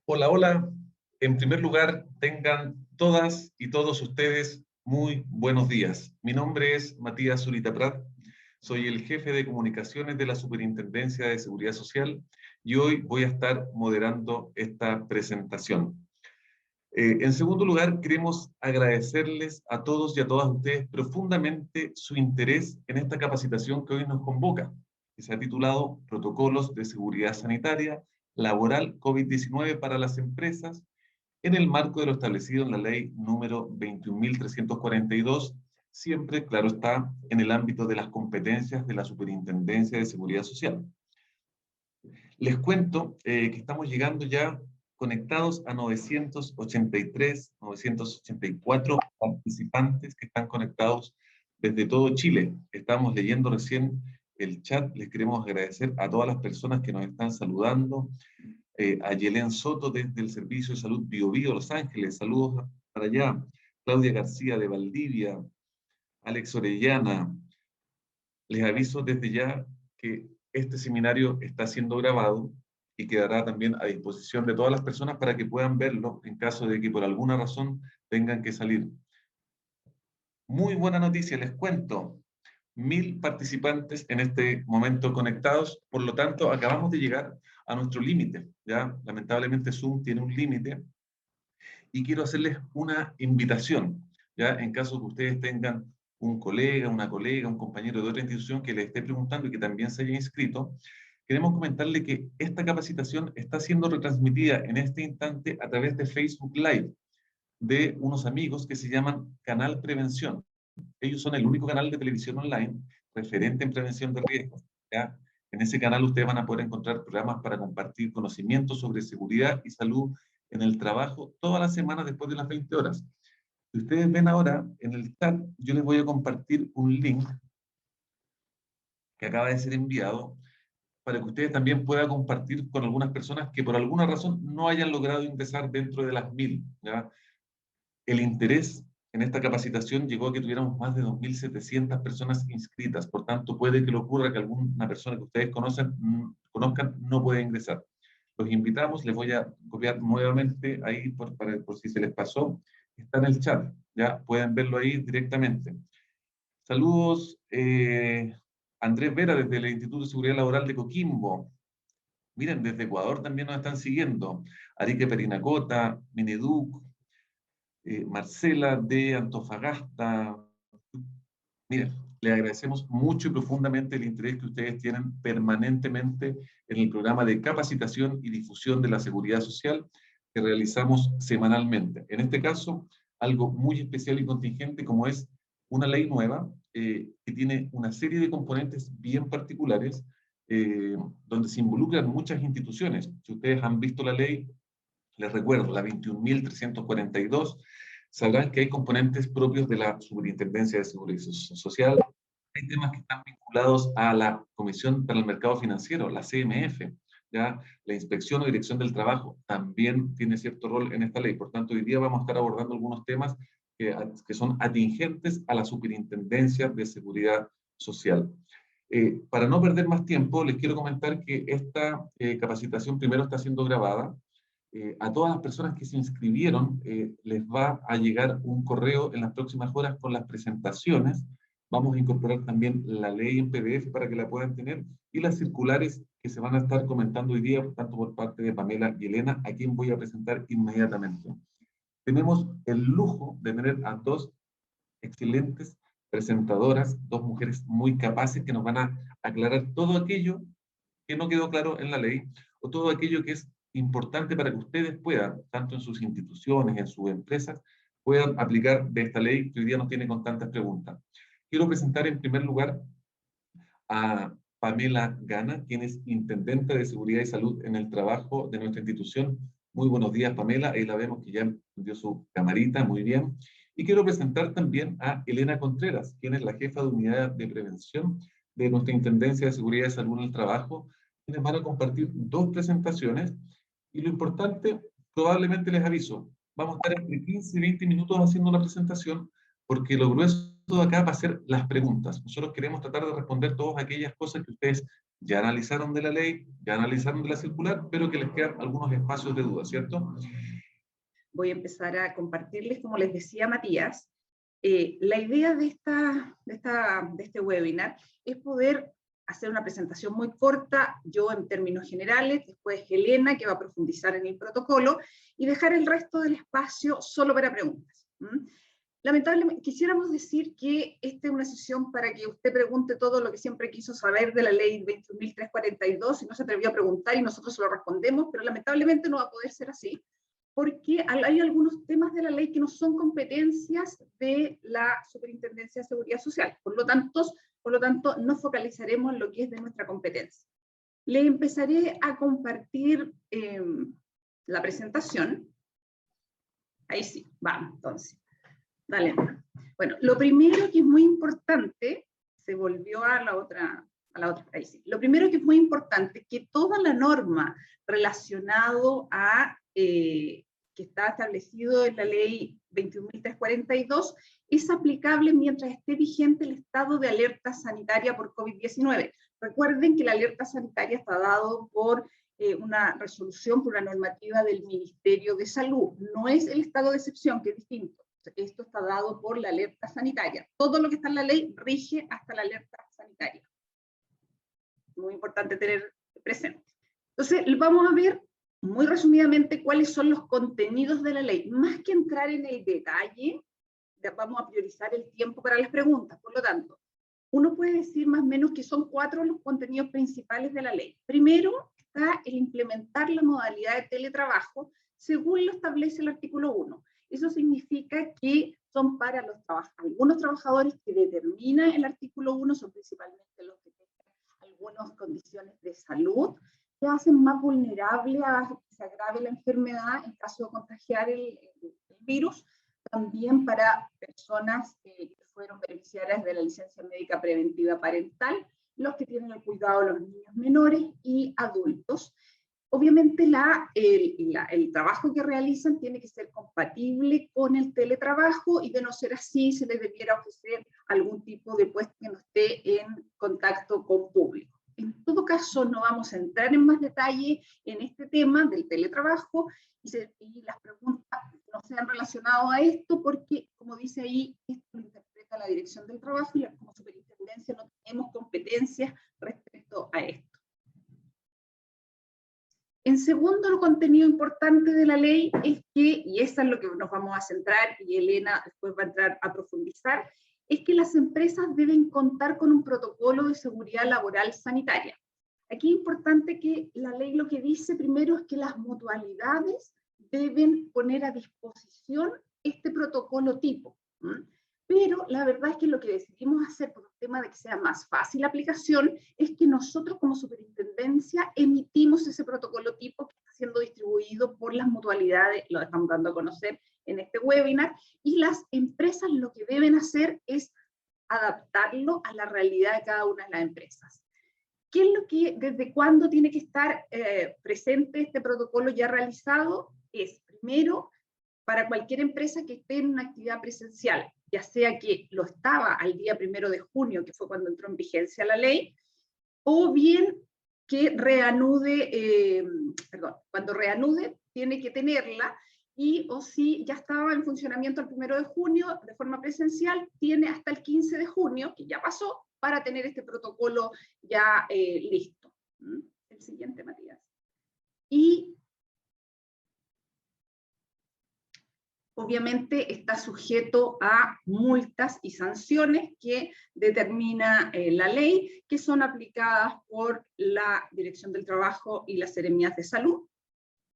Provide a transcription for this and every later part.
Hola, hola. En primer lugar, tengan todas y todos ustedes muy buenos días. Mi nombre es Matías Zurita Prat. Soy el jefe de comunicaciones de la Superintendencia de Seguridad Social y hoy voy a estar moderando esta presentación. En segundo lugar, queremos agradecerles a todos y a todas ustedes profundamente su interés en esta capacitación que hoy nos convoca, que se ha titulado Protocolos de Seguridad Sanitaria Laboral COVID-19 para las empresas, en el marco de lo establecido en la ley número 21.342, siempre, claro está, en el ámbito de las competencias de la Superintendencia de Seguridad Social. Les cuento que estamos llegando ya conectados a 983, 984 participantes que están conectados desde todo Chile. Estamos leyendo recién el chat. Les queremos agradecer a todas las personas que nos están saludando. A Yelén Soto desde el Servicio de Salud Bio Bio, Los Ángeles. Saludos para allá. Claudia García de Valdivia. Alex Orellana. Les aviso desde ya que este seminario está siendo grabado y quedará también a disposición de todas las personas para que puedan verlo en caso de que por alguna razón tengan que salir. Muy buena noticia, les cuento. 1000 participantes en este momento conectados, por lo tanto acabamos de llegar a nuestro límite. Ya lamentablemente Zoom tiene un límite y quiero hacerles una invitación, ya en caso que ustedes tengan un colega, una colega, un compañero de otra institución que les esté preguntando y que también se haya inscrito, queremos comentarle que esta capacitación está siendo retransmitida en este instante a través de Facebook Live de unos amigos que se llaman Canal Prevención. Ellos son el único canal de televisión online referente en prevención de riesgos. ¿Ya? En ese canal ustedes van a poder encontrar programas para compartir conocimientos sobre seguridad y salud en el trabajo todas las semanas después de las 20 horas. Si ustedes ven ahora en el chat, yo les voy a compartir un link que acaba de ser enviado para que ustedes también puedan compartir con algunas personas que por alguna razón no hayan logrado ingresar dentro de las 1000. ¿Ya? El interés en esta capacitación llegó a que tuviéramos más de 2.700 personas inscritas. Por tanto, puede que le ocurra que alguna persona que ustedes conozcan no pueda ingresar. Los invitamos, les voy a copiar nuevamente ahí por si se les pasó. Está en el chat, ya pueden verlo ahí directamente. Saludos, Andrés Vera desde el Instituto de Seguridad Laboral de Coquimbo. Miren, desde Ecuador también nos están siguiendo. Arique Perinacota, Mineduc, Marcela de Antofagasta. Miren, le agradecemos mucho y profundamente el interés que ustedes tienen permanentemente en el programa de capacitación y difusión de la seguridad social que realizamos semanalmente. En este caso, algo muy especial y contingente como es una ley nueva que tiene una serie de componentes bien particulares donde se involucran muchas instituciones. Si ustedes han visto la ley, les recuerdo, la 21.342, sabrán que hay componentes propios de la Superintendencia de Seguridad Social, hay temas que están vinculados a la Comisión para el Mercado Financiero, la CMF, ¿ya? La Inspección o Dirección del Trabajo también tiene cierto rol en esta ley. Por tanto, hoy día vamos a estar abordando algunos temas que son atingentes a la Superintendencia de Seguridad Social. Para no perder más tiempo, les quiero comentar que esta capacitación primero está siendo grabada. A todas las personas que se inscribieron les va a llegar un correo en las próximas horas con las presentaciones. Vamos a incorporar también la ley en PDF para que la puedan tener y las circulares que se van a estar comentando hoy día, tanto por parte de Pamela y Elena, a quien voy a presentar inmediatamente. Tenemos el lujo de tener a dos excelentes presentadoras, dos mujeres muy capaces que nos van a aclarar todo aquello que no quedó claro en la ley o todo aquello que es importante para que ustedes puedan, tanto en sus instituciones, en sus empresas, puedan aplicar de esta ley que hoy día nos tiene con tantas preguntas. Quiero presentar en primer lugar a Pamela Gana, quien es Intendente de Seguridad y Salud en el Trabajo de nuestra institución. Muy buenos días, Pamela. Ahí la vemos que ya dio su camarita, muy bien. Y quiero presentar también a Elena Contreras, quien es la jefa de unidad de prevención de nuestra Intendencia de Seguridad y Salud en el Trabajo, quienes van a compartir dos presentaciones. Y lo importante, probablemente les aviso, vamos a estar entre 15 y 20 minutos haciendo la presentación, porque lo grueso de acá va a ser las preguntas. Nosotros queremos tratar de responder todas aquellas cosas que ustedes ya analizaron de la ley, ya analizaron de la circular, pero que les quedan algunos espacios de duda, ¿cierto? Voy a empezar a compartirles, como les decía Matías, la idea de este webinar es poder hacer una presentación muy corta, yo en términos generales, después Elena, que va a profundizar en el protocolo, y dejar el resto del espacio solo para preguntas. Lamentablemente, quisiéramos decir que esta es una sesión para que usted pregunte todo lo que siempre quiso saber de la ley 21.342 y no se atrevió a preguntar y nosotros se lo respondemos, pero lamentablemente no va a poder ser así, porque hay algunos temas de la ley que no son competencias de la Superintendencia de Seguridad Social. Por lo tanto, nos focalizaremos en lo que es de nuestra competencia. Le empezaré a compartir la presentación. Ahí sí, vamos, entonces. Dale. Bueno, lo primero que es muy importante, se volvió a la otra, ahí sí. Lo primero que es muy importante es que toda la norma relacionado a que está establecido en la ley 21.342 es aplicable mientras esté vigente el estado de alerta sanitaria por COVID-19. Recuerden que la alerta sanitaria está dado por una resolución, por una normativa del Ministerio de Salud. No es el estado de excepción, que es distinto. Esto está dado por la alerta sanitaria. Todo lo que está en la ley rige hasta la alerta sanitaria. Muy importante tener presente. Entonces, vamos a ver muy resumidamente cuáles son los contenidos de la ley. Más que entrar en el detalle, vamos a priorizar el tiempo para las preguntas. Por lo tanto, uno puede decir más o menos que son 4 los contenidos principales de la ley. Primero está el implementar la modalidad de teletrabajo según lo establece el artículo 1. Eso significa que son para algunos trabajadores que determina el artículo 1, son principalmente los que tienen algunas condiciones de salud, que hacen más vulnerable a que se agrave la enfermedad en caso de contagiar el virus, también para personas que fueron beneficiarias de la licencia médica preventiva parental, los que tienen el cuidado de los niños menores y adultos. Obviamente el trabajo que realizan tiene que ser compatible con el teletrabajo y de no ser así se les debiera ofrecer algún tipo de puesto que no esté en contacto con público. En todo caso, no vamos a entrar en más detalle en este tema del teletrabajo y las preguntas no sean relacionadas a esto porque, como dice ahí, esto lo interpreta la Dirección del Trabajo y como superintendencia no tenemos competencias respecto a esto. En segundo, lo contenido importante de la ley es que, y eso es lo que nos vamos a centrar, y Elena después va a entrar a profundizar, es que las empresas deben contar con un protocolo de seguridad laboral sanitaria. Aquí es importante que la ley lo que dice primero es que las mutualidades deben poner a disposición este protocolo tipo. Pero la verdad es que lo que decidimos hacer por un tema de que sea más fácil la aplicación es que nosotros como superintendencia emitimos ese protocolo tipo que está siendo distribuido por las mutualidades, lo estamos dando a conocer en este webinar, y las empresas lo que deben hacer es adaptarlo a la realidad de cada una de las empresas. ¿Qué es lo que, desde cuándo tiene que estar presente este protocolo ya realizado? Es primero, para cualquier empresa que esté en una actividad presencial, ya sea que lo estaba al día 1 de junio, que fue cuando entró en vigencia la ley, o bien que reanude, cuando reanude tiene que tenerla, y o si ya estaba en funcionamiento el 1 de junio de forma presencial, tiene hasta el 15 de junio, que ya pasó, para tener este protocolo ya listo. El siguiente, Matías. Y obviamente está sujeto a multas y sanciones que determina la ley, que son aplicadas por la Dirección del Trabajo y las Seremías de Salud.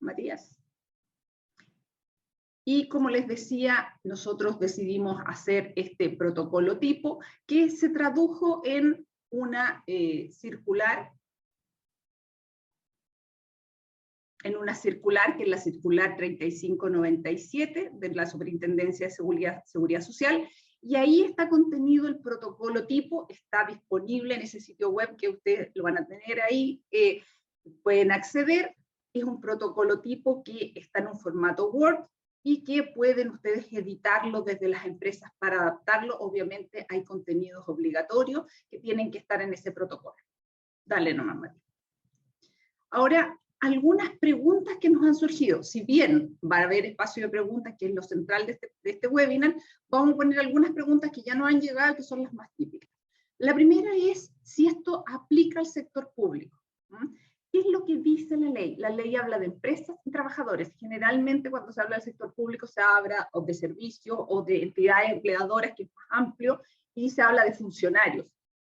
Matías. Y como les decía, nosotros decidimos hacer este protocolo tipo que se tradujo en una circular, que es la circular 3597 de la Superintendencia de Seguridad Social, y ahí está contenido el protocolo tipo, está disponible en ese sitio web que ustedes lo van a tener ahí, pueden acceder. Es un protocolo tipo que está en un formato Word y que pueden ustedes editarlo desde las empresas para adaptarlo. Obviamente hay contenidos obligatorios que tienen que estar en ese protocolo. Dale nomás, María. Ahora, algunas preguntas que nos han surgido. Si bien va a haber espacio de preguntas, que es lo central de este webinar, vamos a poner algunas preguntas que ya nos han llegado, que son las más típicas. La primera es si esto aplica al sector público. ¿Qué es lo que dice la ley? La ley habla de empresas y trabajadores. Generalmente cuando se habla del sector público se habla o de servicios o de entidades empleadoras, que es más amplio, y se habla de funcionarios.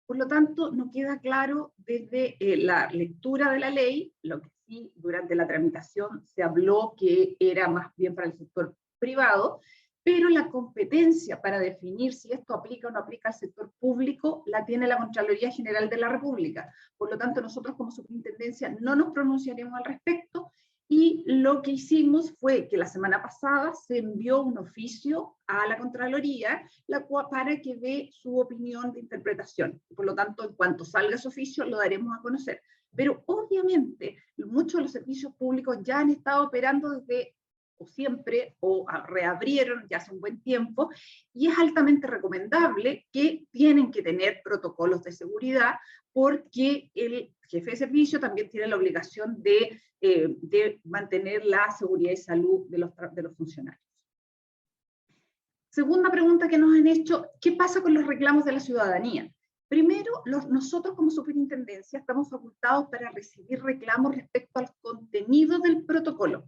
Por lo tanto, no queda claro desde la lectura de la ley, lo que sí durante la tramitación se habló que era más bien para el sector privado, pero la competencia para definir si esto aplica o no aplica al sector público la tiene la Contraloría General de la República. Por lo tanto, nosotros como superintendencia no nos pronunciaremos al respecto, y lo que hicimos fue que la semana pasada se envió un oficio a la Contraloría para que dé su opinión de interpretación. Por lo tanto, en cuanto salga ese oficio, lo daremos a conocer. Pero obviamente, muchos de los servicios públicos ya han estado operando desde o siempre, o reabrieron ya hace un buen tiempo, y es altamente recomendable que tienen que tener protocolos de seguridad, porque el jefe de servicio también tiene la obligación de mantener la seguridad y salud de los funcionarios. Segunda pregunta que nos han hecho, ¿qué pasa con los reclamos de la ciudadanía? Primero, nosotros como superintendencia estamos facultados para recibir reclamos respecto al contenido del protocolo.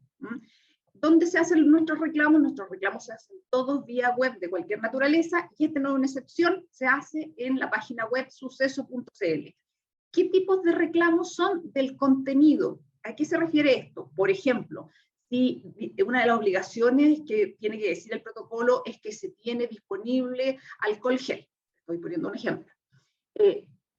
¿Dónde se hacen nuestros reclamos? Nuestros reclamos se hacen todos vía web de cualquier naturaleza, y este no es una excepción, se hace en la página web suceso.cl. ¿Qué tipos de reclamos son? Del contenido. ¿A qué se refiere esto? Por ejemplo, si una de las obligaciones que tiene que decir el protocolo es que se tiene disponible alcohol gel. Estoy poniendo un ejemplo.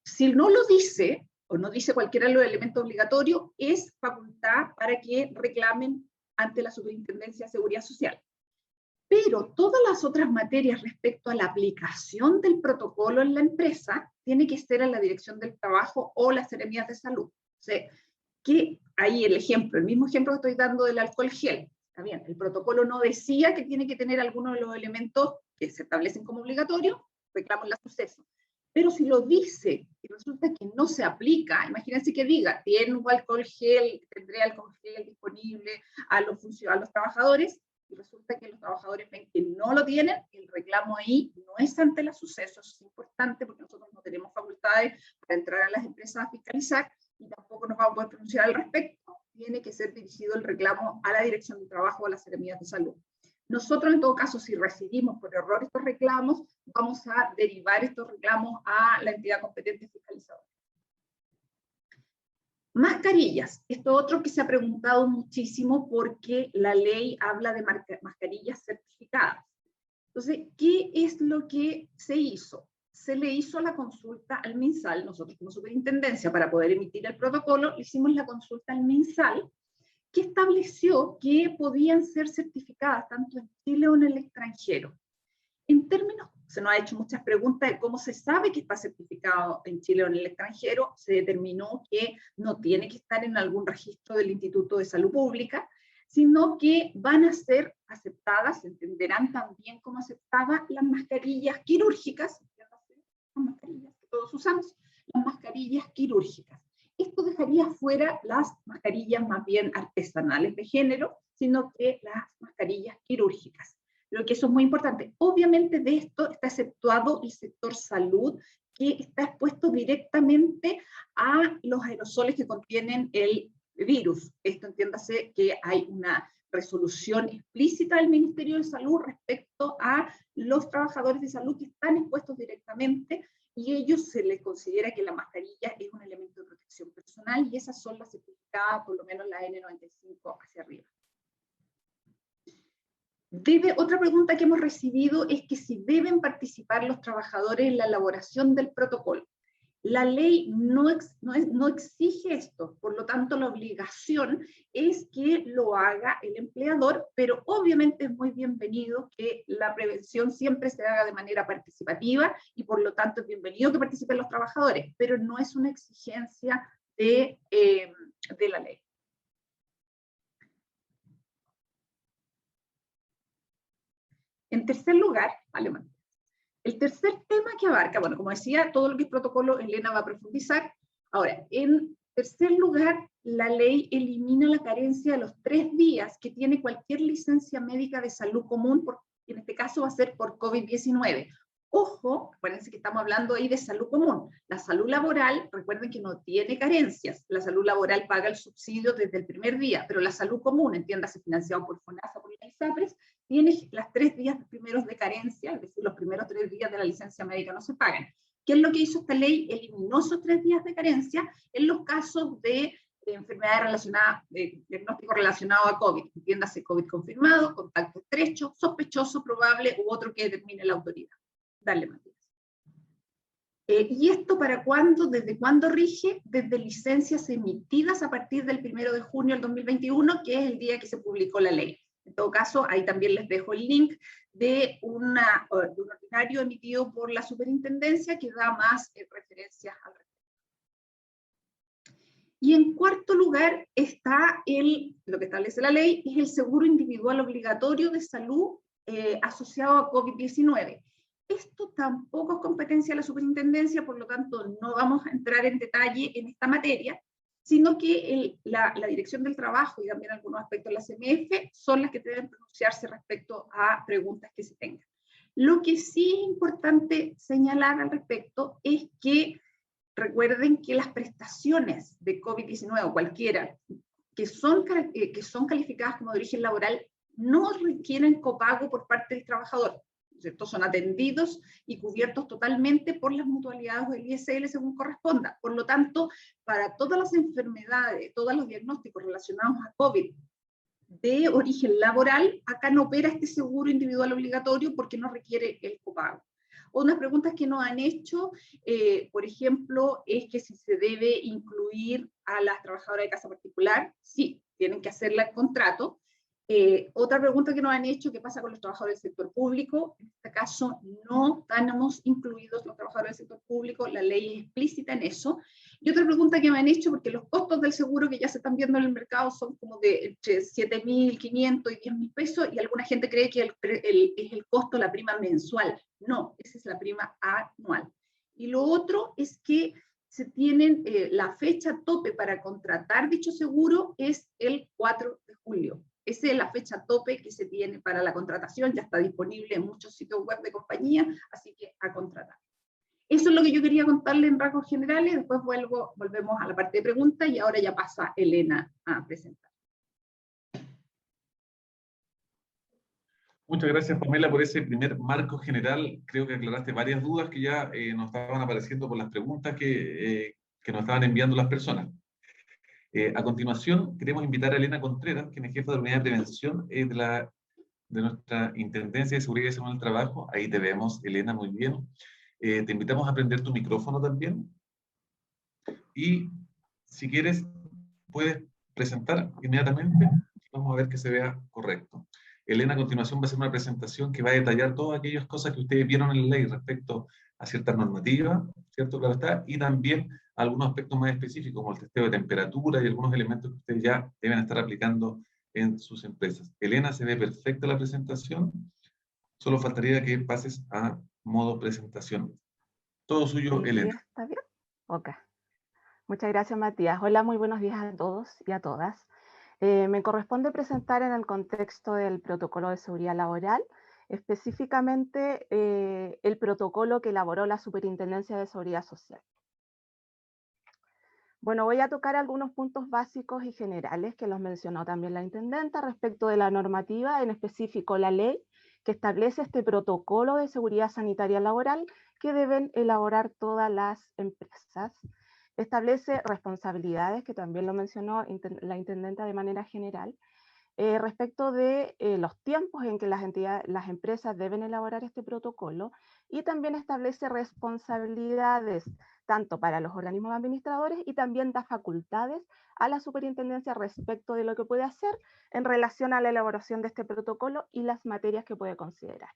Si no lo dice, o no dice cualquiera de los elementos obligatorios, es facultad para que reclamen ante la Superintendencia de Seguridad Social. Pero todas las otras materias respecto a la aplicación del protocolo en la empresa tiene que ser en la Dirección del Trabajo o las Seremías de Salud. O sea, que ahí el mismo ejemplo que estoy dando del alcohol gel. Está bien, el protocolo no decía que tiene que tener algunos de los elementos que se establecen como obligatorios, reclamo en la suceso. Pero si lo dice y resulta que no se aplica, imagínense que diga, tiene alcohol gel, tendré alcohol gel disponible a los trabajadores, y resulta que los trabajadores ven que no lo tienen, el reclamo ahí no es ante la suceso. Eso es importante porque nosotros no tenemos facultades para entrar a las empresas a fiscalizar, y tampoco nos vamos a poder pronunciar al respecto. Tiene que ser dirigido el reclamo a la Dirección de Trabajo o a las Seremías de Salud. Nosotros, en todo caso, si recibimos por error estos reclamos, vamos a derivar estos reclamos a la entidad competente fiscalizadora. Mascarillas. Esto otro que se ha preguntado muchísimo, porque la ley habla de mascarillas certificadas. Entonces, ¿qué es lo que se hizo? Se le hizo la consulta al MinSal. Nosotros como superintendencia, para poder emitir el protocolo, le hicimos la consulta al MinSal, que estableció que podían ser certificadas tanto en Chile o en el extranjero. En términos, se nos ha hecho muchas preguntas de cómo se sabe que está certificado en Chile o en el extranjero. Se determinó que no tiene que estar en algún registro del Instituto de Salud Pública, sino que van a ser aceptadas, se entenderán también como aceptadas las mascarillas quirúrgicas, las mascarillas que todos usamos, las mascarillas quirúrgicas. Esto dejaría fuera las mascarillas más bien artesanales de género, sino que las mascarillas quirúrgicas. Creo que eso es muy importante. Obviamente de esto está exceptuado el sector salud, que está expuesto directamente a los aerosoles que contienen el virus. Esto entiéndase que hay una resolución explícita del Ministerio de Salud respecto a los trabajadores de salud que están expuestos directamente, y ellos se les considera que la mascarilla es un elemento de protección personal, y esas son las certificadas, por lo menos la N95 hacia arriba. Otra pregunta que hemos recibido es que si deben participar los trabajadores en la elaboración del protocolo. La ley no exige esto, por lo tanto la obligación es que lo haga el empleador, pero obviamente es muy bienvenido que la prevención siempre se haga de manera participativa, y por lo tanto es bienvenido que participen los trabajadores, pero no es una exigencia de la ley. En tercer lugar, Alemania. El tercer tema que abarca, bueno, como decía, todo lo que es protocolo, Elena va a profundizar. Ahora, en tercer lugar, la ley elimina la carencia de los 3 días que tiene cualquier licencia médica de salud común, en este caso va a ser por COVID-19. Ojo, acuérdense que estamos hablando ahí de salud común. La salud laboral, recuerden que no tiene carencias. La salud laboral paga el subsidio desde el primer día, pero la salud común, entiéndase financiado por FONASA, por la ISAPRES, tiene las 3 días primeros de carencia, es decir, los primeros 3 días de la licencia médica no se pagan. ¿Qué es lo que hizo esta ley? Eliminó esos 3 días de carencia en los casos de enfermedades relacionadas, de diagnóstico relacionado a COVID, entiéndase COVID confirmado, contacto estrecho, sospechoso, probable u otro que determine la autoridad. Dale, Matías. ¿Y esto para cuándo? ¿Desde cuándo rige? Desde licencias emitidas a partir del 1 de junio del 2021, que es el día que se publicó la ley. En todo caso, ahí también les dejo el link de un ordinario emitido por la superintendencia que da más referencias al respecto. Y en cuarto lugar está lo que establece la ley, es el seguro individual obligatorio de salud asociado a COVID-19. Esto tampoco es competencia de la superintendencia, por lo tanto no vamos a entrar en detalle en esta materia, sino que la Dirección del Trabajo y también algunos aspectos de la CMF son las que deben pronunciarse respecto a preguntas que se tengan. Lo que sí es importante señalar al respecto es que recuerden que las prestaciones de COVID-19 o cualquiera que son calificadas como de origen laboral no requieren copago por parte del trabajador, ¿cierto? Son atendidos y cubiertos totalmente por las mutualidades o el ISL según corresponda. Por lo tanto, para todas las enfermedades, todos los diagnósticos relacionados a COVID de origen laboral, acá no opera este seguro individual obligatorio porque no requiere el copago. Unas preguntas que nos han hecho, por ejemplo, es que si se debe incluir a las trabajadoras de casa particular. Sí, tienen que hacerla en contrato. Otra pregunta que nos han hecho, ¿qué pasa con los trabajadores del sector público? En este caso no tenemos incluidos los trabajadores del sector público, la ley es explícita en eso. Y otra pregunta que me han hecho, porque los costos del seguro que ya se están viendo en el mercado son como de entre 7.500 y 10.000 pesos, y alguna gente cree que es el costo, la prima mensual. No, esa es la prima anual. Y lo otro es que se tienen, la fecha tope para contratar dicho seguro es el 4 de julio. Esa es la fecha tope que se tiene para la contratación, ya está disponible en muchos sitios web de compañía, así que a contratar. Eso es lo que yo quería contarle en rasgos generales, después volvemos a la parte de preguntas y ahora ya pasa Elena a presentar. Muchas gracias, Pamela, por ese primer marco general. Creo que aclaraste varias dudas que ya nos estaban apareciendo por las preguntas que nos estaban enviando las personas. A continuación, queremos invitar a Elena Contreras, quien es jefa de la unidad de prevención de nuestra Intendencia de Seguridad y Salud en el Trabajo. Ahí te vemos, Elena, muy bien. Te invitamos a prender tu micrófono también. Y si quieres, puedes presentar inmediatamente. Vamos a ver que se vea correcto. Elena, a continuación va a hacer una presentación que va a detallar todas aquellas cosas que ustedes vieron en la ley respecto a ciertas normativas, ¿cierto? Claro está, y también algunos aspectos más específicos, como el testeo de temperatura y algunos elementos que ustedes ya deben estar aplicando en sus empresas. Elena, se ve perfecta la presentación. Solo faltaría que pases a modo presentación. Todo suyo, Elena. ¿Está bien? Ok. Muchas gracias, Matías. Hola, muy buenos días a todos y a todas. Me corresponde presentar en el contexto del protocolo de seguridad laboral, específicamente el protocolo que elaboró la Superintendencia de Seguridad Social. Bueno, voy a tocar algunos puntos básicos y generales que los mencionó también la intendenta respecto de la normativa, en específico la ley que establece este protocolo de seguridad sanitaria laboral que deben elaborar todas las empresas. Establece responsabilidades, que también lo mencionó la intendenta de manera general, respecto de los tiempos en que las empresas deben elaborar este protocolo, y también establece responsabilidades tanto para los organismos administradores y también da facultades a la superintendencia respecto de lo que puede hacer en relación a la elaboración de este protocolo y las materias que puede considerar.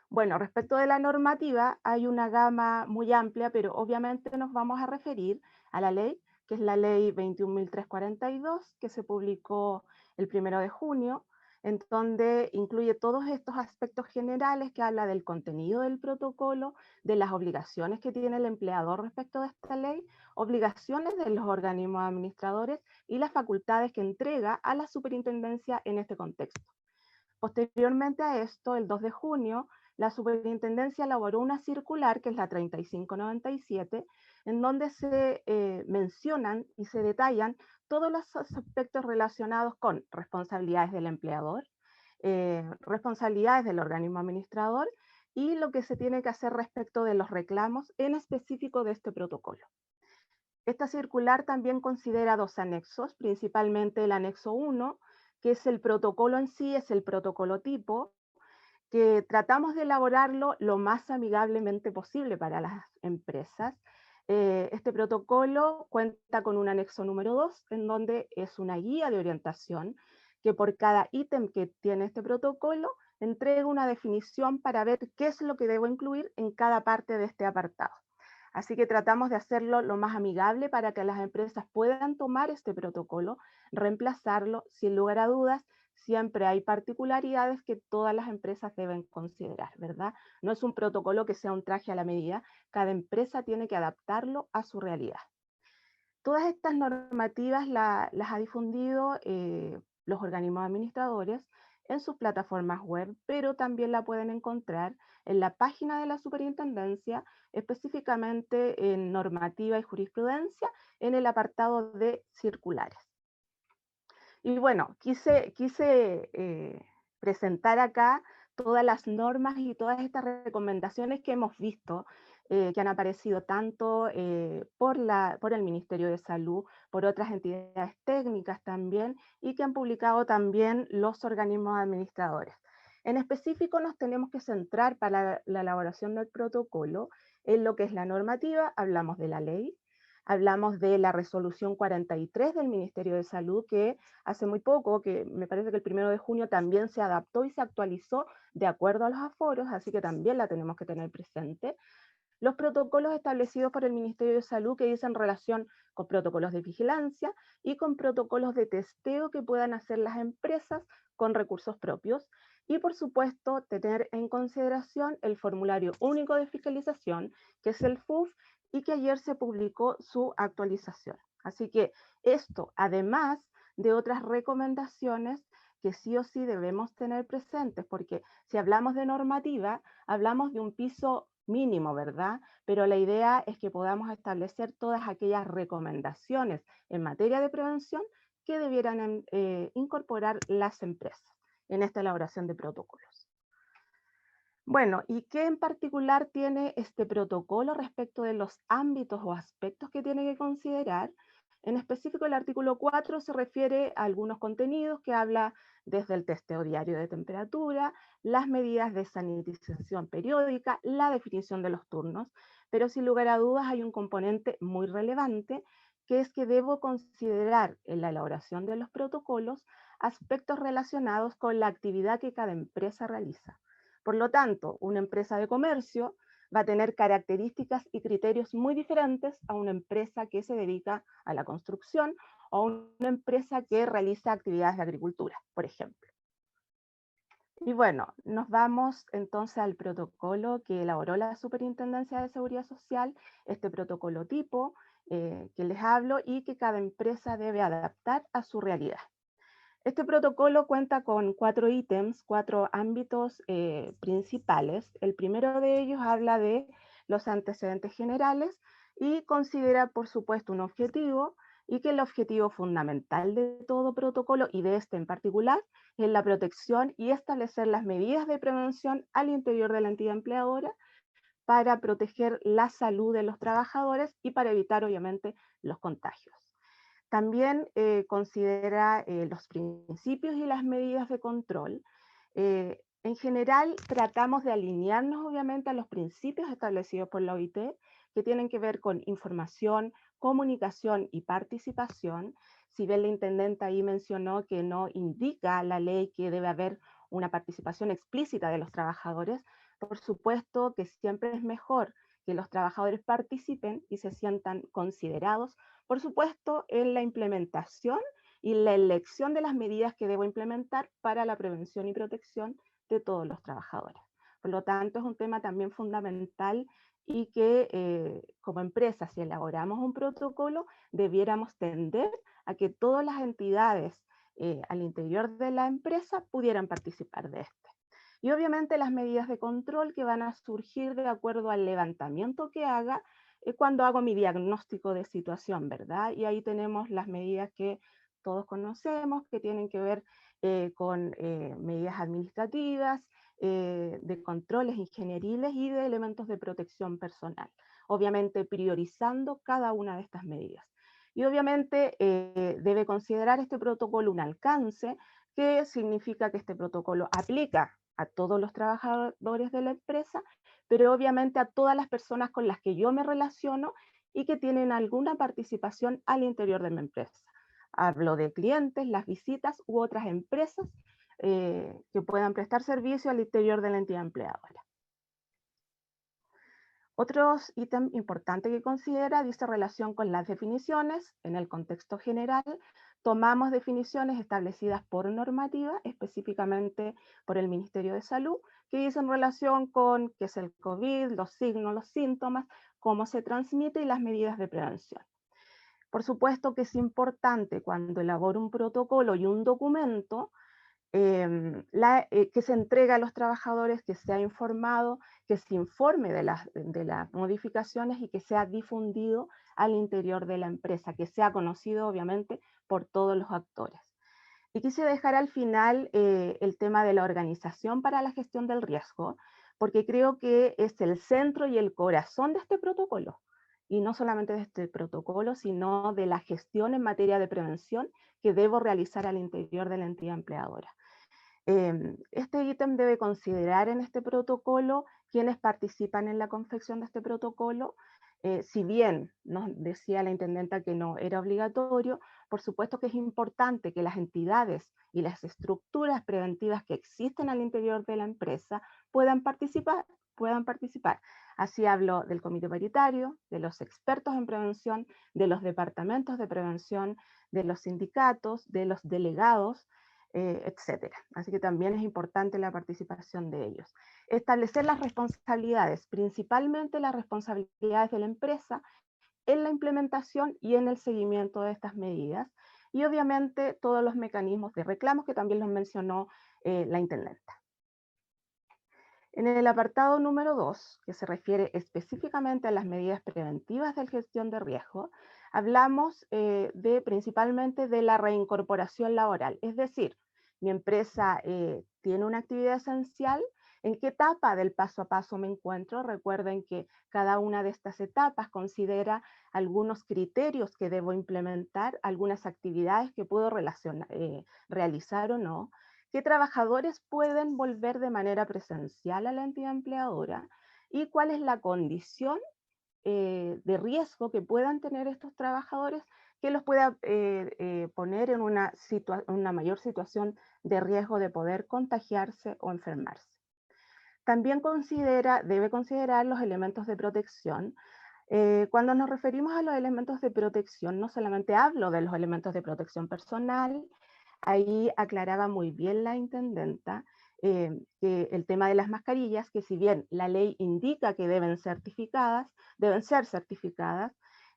Bueno, respecto de la normativa hay una gama muy amplia, pero obviamente nos vamos a referir a la ley, que es la ley 21.342, que se publicó el 1 de junio, en donde incluye todos estos aspectos generales que habla del contenido del protocolo, de las obligaciones que tiene el empleador respecto de esta ley, obligaciones de los organismos administradores y las facultades que entrega a la superintendencia en este contexto. Posteriormente a esto, el 2 de junio, la superintendencia elaboró una circular, que es la 3597, en donde se mencionan y se detallan todos los aspectos relacionados con responsabilidades del empleador, responsabilidades del organismo administrador y lo que se tiene que hacer respecto de los reclamos en específico de este protocolo. Esta circular también considera dos anexos, principalmente el anexo 1, que es el protocolo en sí, es el protocolo tipo, que tratamos de elaborarlo lo más amigablemente posible para las empresas. Este protocolo cuenta con un anexo número 2, en donde es una guía de orientación, que por cada ítem que tiene este protocolo, entrega una definición para ver qué es lo que debo incluir en cada parte de este apartado. Así que tratamos de hacerlo lo más amigable para que las empresas puedan tomar este protocolo, reemplazarlo, sin lugar a dudas. Siempre hay particularidades que todas las empresas deben considerar, ¿verdad? No es un protocolo que sea un traje a la medida, cada empresa tiene que adaptarlo a su realidad. Todas estas normativas las ha difundido los organismos administradores en sus plataformas web, pero también la pueden encontrar en la página de la superintendencia, específicamente en normativa y jurisprudencia, en el apartado de circulares. Y bueno, quise presentar acá todas las normas y todas estas recomendaciones que hemos visto, que han aparecido tanto por el Ministerio de Salud, por otras entidades técnicas también, y que han publicado también los organismos administradores. En específico nos tenemos que centrar para la elaboración del protocolo en lo que es la normativa. Hablamos de la ley, hablamos de la resolución 43 del Ministerio de Salud, que hace muy poco, que me parece que el 1 de junio también se adaptó y se actualizó de acuerdo a los aforos, así que también la tenemos que tener presente. Los protocolos establecidos por el Ministerio de Salud, que dicen relación con protocolos de vigilancia y con protocolos de testeo que puedan hacer las empresas con recursos propios. Y por supuesto, tener en consideración el formulario único de fiscalización, que es el FUF, y que ayer se publicó su actualización. Así que esto, además de otras recomendaciones que sí o sí debemos tener presentes, porque si hablamos de normativa, hablamos de un piso mínimo, ¿verdad? Pero la idea es que podamos establecer todas aquellas recomendaciones en materia de prevención que debieran incorporar las empresas en esta elaboración de protocolos. Bueno, ¿y qué en particular tiene este protocolo respecto de los ámbitos o aspectos que tiene que considerar? En específico, el artículo 4 se refiere a algunos contenidos que habla desde el testeo diario de temperatura, las medidas de sanitización periódica, la definición de los turnos, pero sin lugar a dudas hay un componente muy relevante, que es que debo considerar en la elaboración de los protocolos aspectos relacionados con la actividad que cada empresa realiza. Por lo tanto, una empresa de comercio va a tener características y criterios muy diferentes a una empresa que se dedica a la construcción o a una empresa que realiza actividades de agricultura, por ejemplo. Y bueno, nos vamos entonces al protocolo que elaboró la Superintendencia de Seguridad Social, este protocolo tipo que les hablo y que cada empresa debe adaptar a su realidad. Este protocolo cuenta con 4 ítems, 4 ámbitos principales. El primero de ellos habla de los antecedentes generales y considera, por supuesto, un objetivo, y que el objetivo fundamental de todo protocolo, y de este en particular, es la protección y establecer las medidas de prevención al interior de la entidad empleadora para proteger la salud de los trabajadores y para evitar, obviamente, los contagios. También considera los principios y las medidas de control. En general, tratamos de alinearnos, obviamente, a los principios establecidos por la OIT, que tienen que ver con información, comunicación y participación. Si bien la intendenta ahí mencionó que no indica la ley que debe haber una participación explícita de los trabajadores, por supuesto que siempre es mejor que los trabajadores participen y se sientan considerados, por supuesto, en la implementación y la elección de las medidas que debo implementar para la prevención y protección de todos los trabajadores. Por lo tanto, es un tema también fundamental y que como empresa, si elaboramos un protocolo, debiéramos tender a que todas las entidades al interior de la empresa pudieran participar de este. Y obviamente las medidas de control que van a surgir de acuerdo al levantamiento que haga cuando hago mi diagnóstico de situación, ¿verdad? Y ahí tenemos las medidas que todos conocemos, que tienen que ver con medidas administrativas, de controles ingenieriles y de elementos de protección personal. Obviamente priorizando cada una de estas medidas. Y obviamente debe considerar este protocolo un alcance, que significa que este protocolo aplica a todos los trabajadores de la empresa, pero obviamente a todas las personas con las que yo me relaciono y que tienen alguna participación al interior de mi empresa. Hablo de clientes, las visitas u otras empresas que puedan prestar servicio al interior de la entidad empleadora. Otros ítem importante que considera dice relación con las definiciones. En el contexto general, tomamos definiciones establecidas por normativa, específicamente por el Ministerio de Salud, que dicen relación con qué es el COVID, los signos, los síntomas, cómo se transmite y las medidas de prevención. Por supuesto que es importante cuando elaboro un protocolo y un documento, que se entrega a los trabajadores, que sea informado, que se informe de las modificaciones y que sea difundido al interior de la empresa, que sea conocido obviamente por todos los actores. Y quise dejar al final el tema de la organización para la gestión del riesgo, porque creo que es el centro y el corazón de este protocolo. Y no solamente de este protocolo, sino de la gestión en materia de prevención que debo realizar al interior de la entidad empleadora. Este ítem debe considerar en este protocolo quienes participan en la confección de este protocolo. Si bien nos decía la intendenta que no era obligatorio, por supuesto que es importante que las entidades y las estructuras preventivas que existen al interior de la empresa puedan participar. Así hablo del comité paritario, de los expertos en prevención, de los departamentos de prevención, de los sindicatos, de los delegados, etcétera. Así que también es importante la participación de ellos. Establecer las responsabilidades, principalmente las responsabilidades de la empresa en la implementación y en el seguimiento de estas medidas, y obviamente todos los mecanismos de reclamos que también los mencionó la intendenta. En el apartado número 2, que se refiere específicamente a las medidas preventivas de gestión de riesgo, hablamos principalmente de la reincorporación laboral, es decir, mi empresa tiene una actividad esencial, ¿en qué etapa del paso a paso me encuentro? Recuerden que cada una de estas etapas considera algunos criterios que debo implementar, algunas actividades que puedo realizar o no, qué trabajadores pueden volver de manera presencial a la entidad empleadora y cuál es la condición de riesgo que puedan tener estos trabajadores que los pueda poner en una mayor situación de riesgo de poder contagiarse o enfermarse. También debe considerar los elementos de protección. Cuando nos referimos a los elementos de protección, no solamente hablo de los elementos de protección personal. Ahí aclaraba muy bien la intendenta que el tema de las mascarillas, que si bien la ley indica que deben ser certificadas,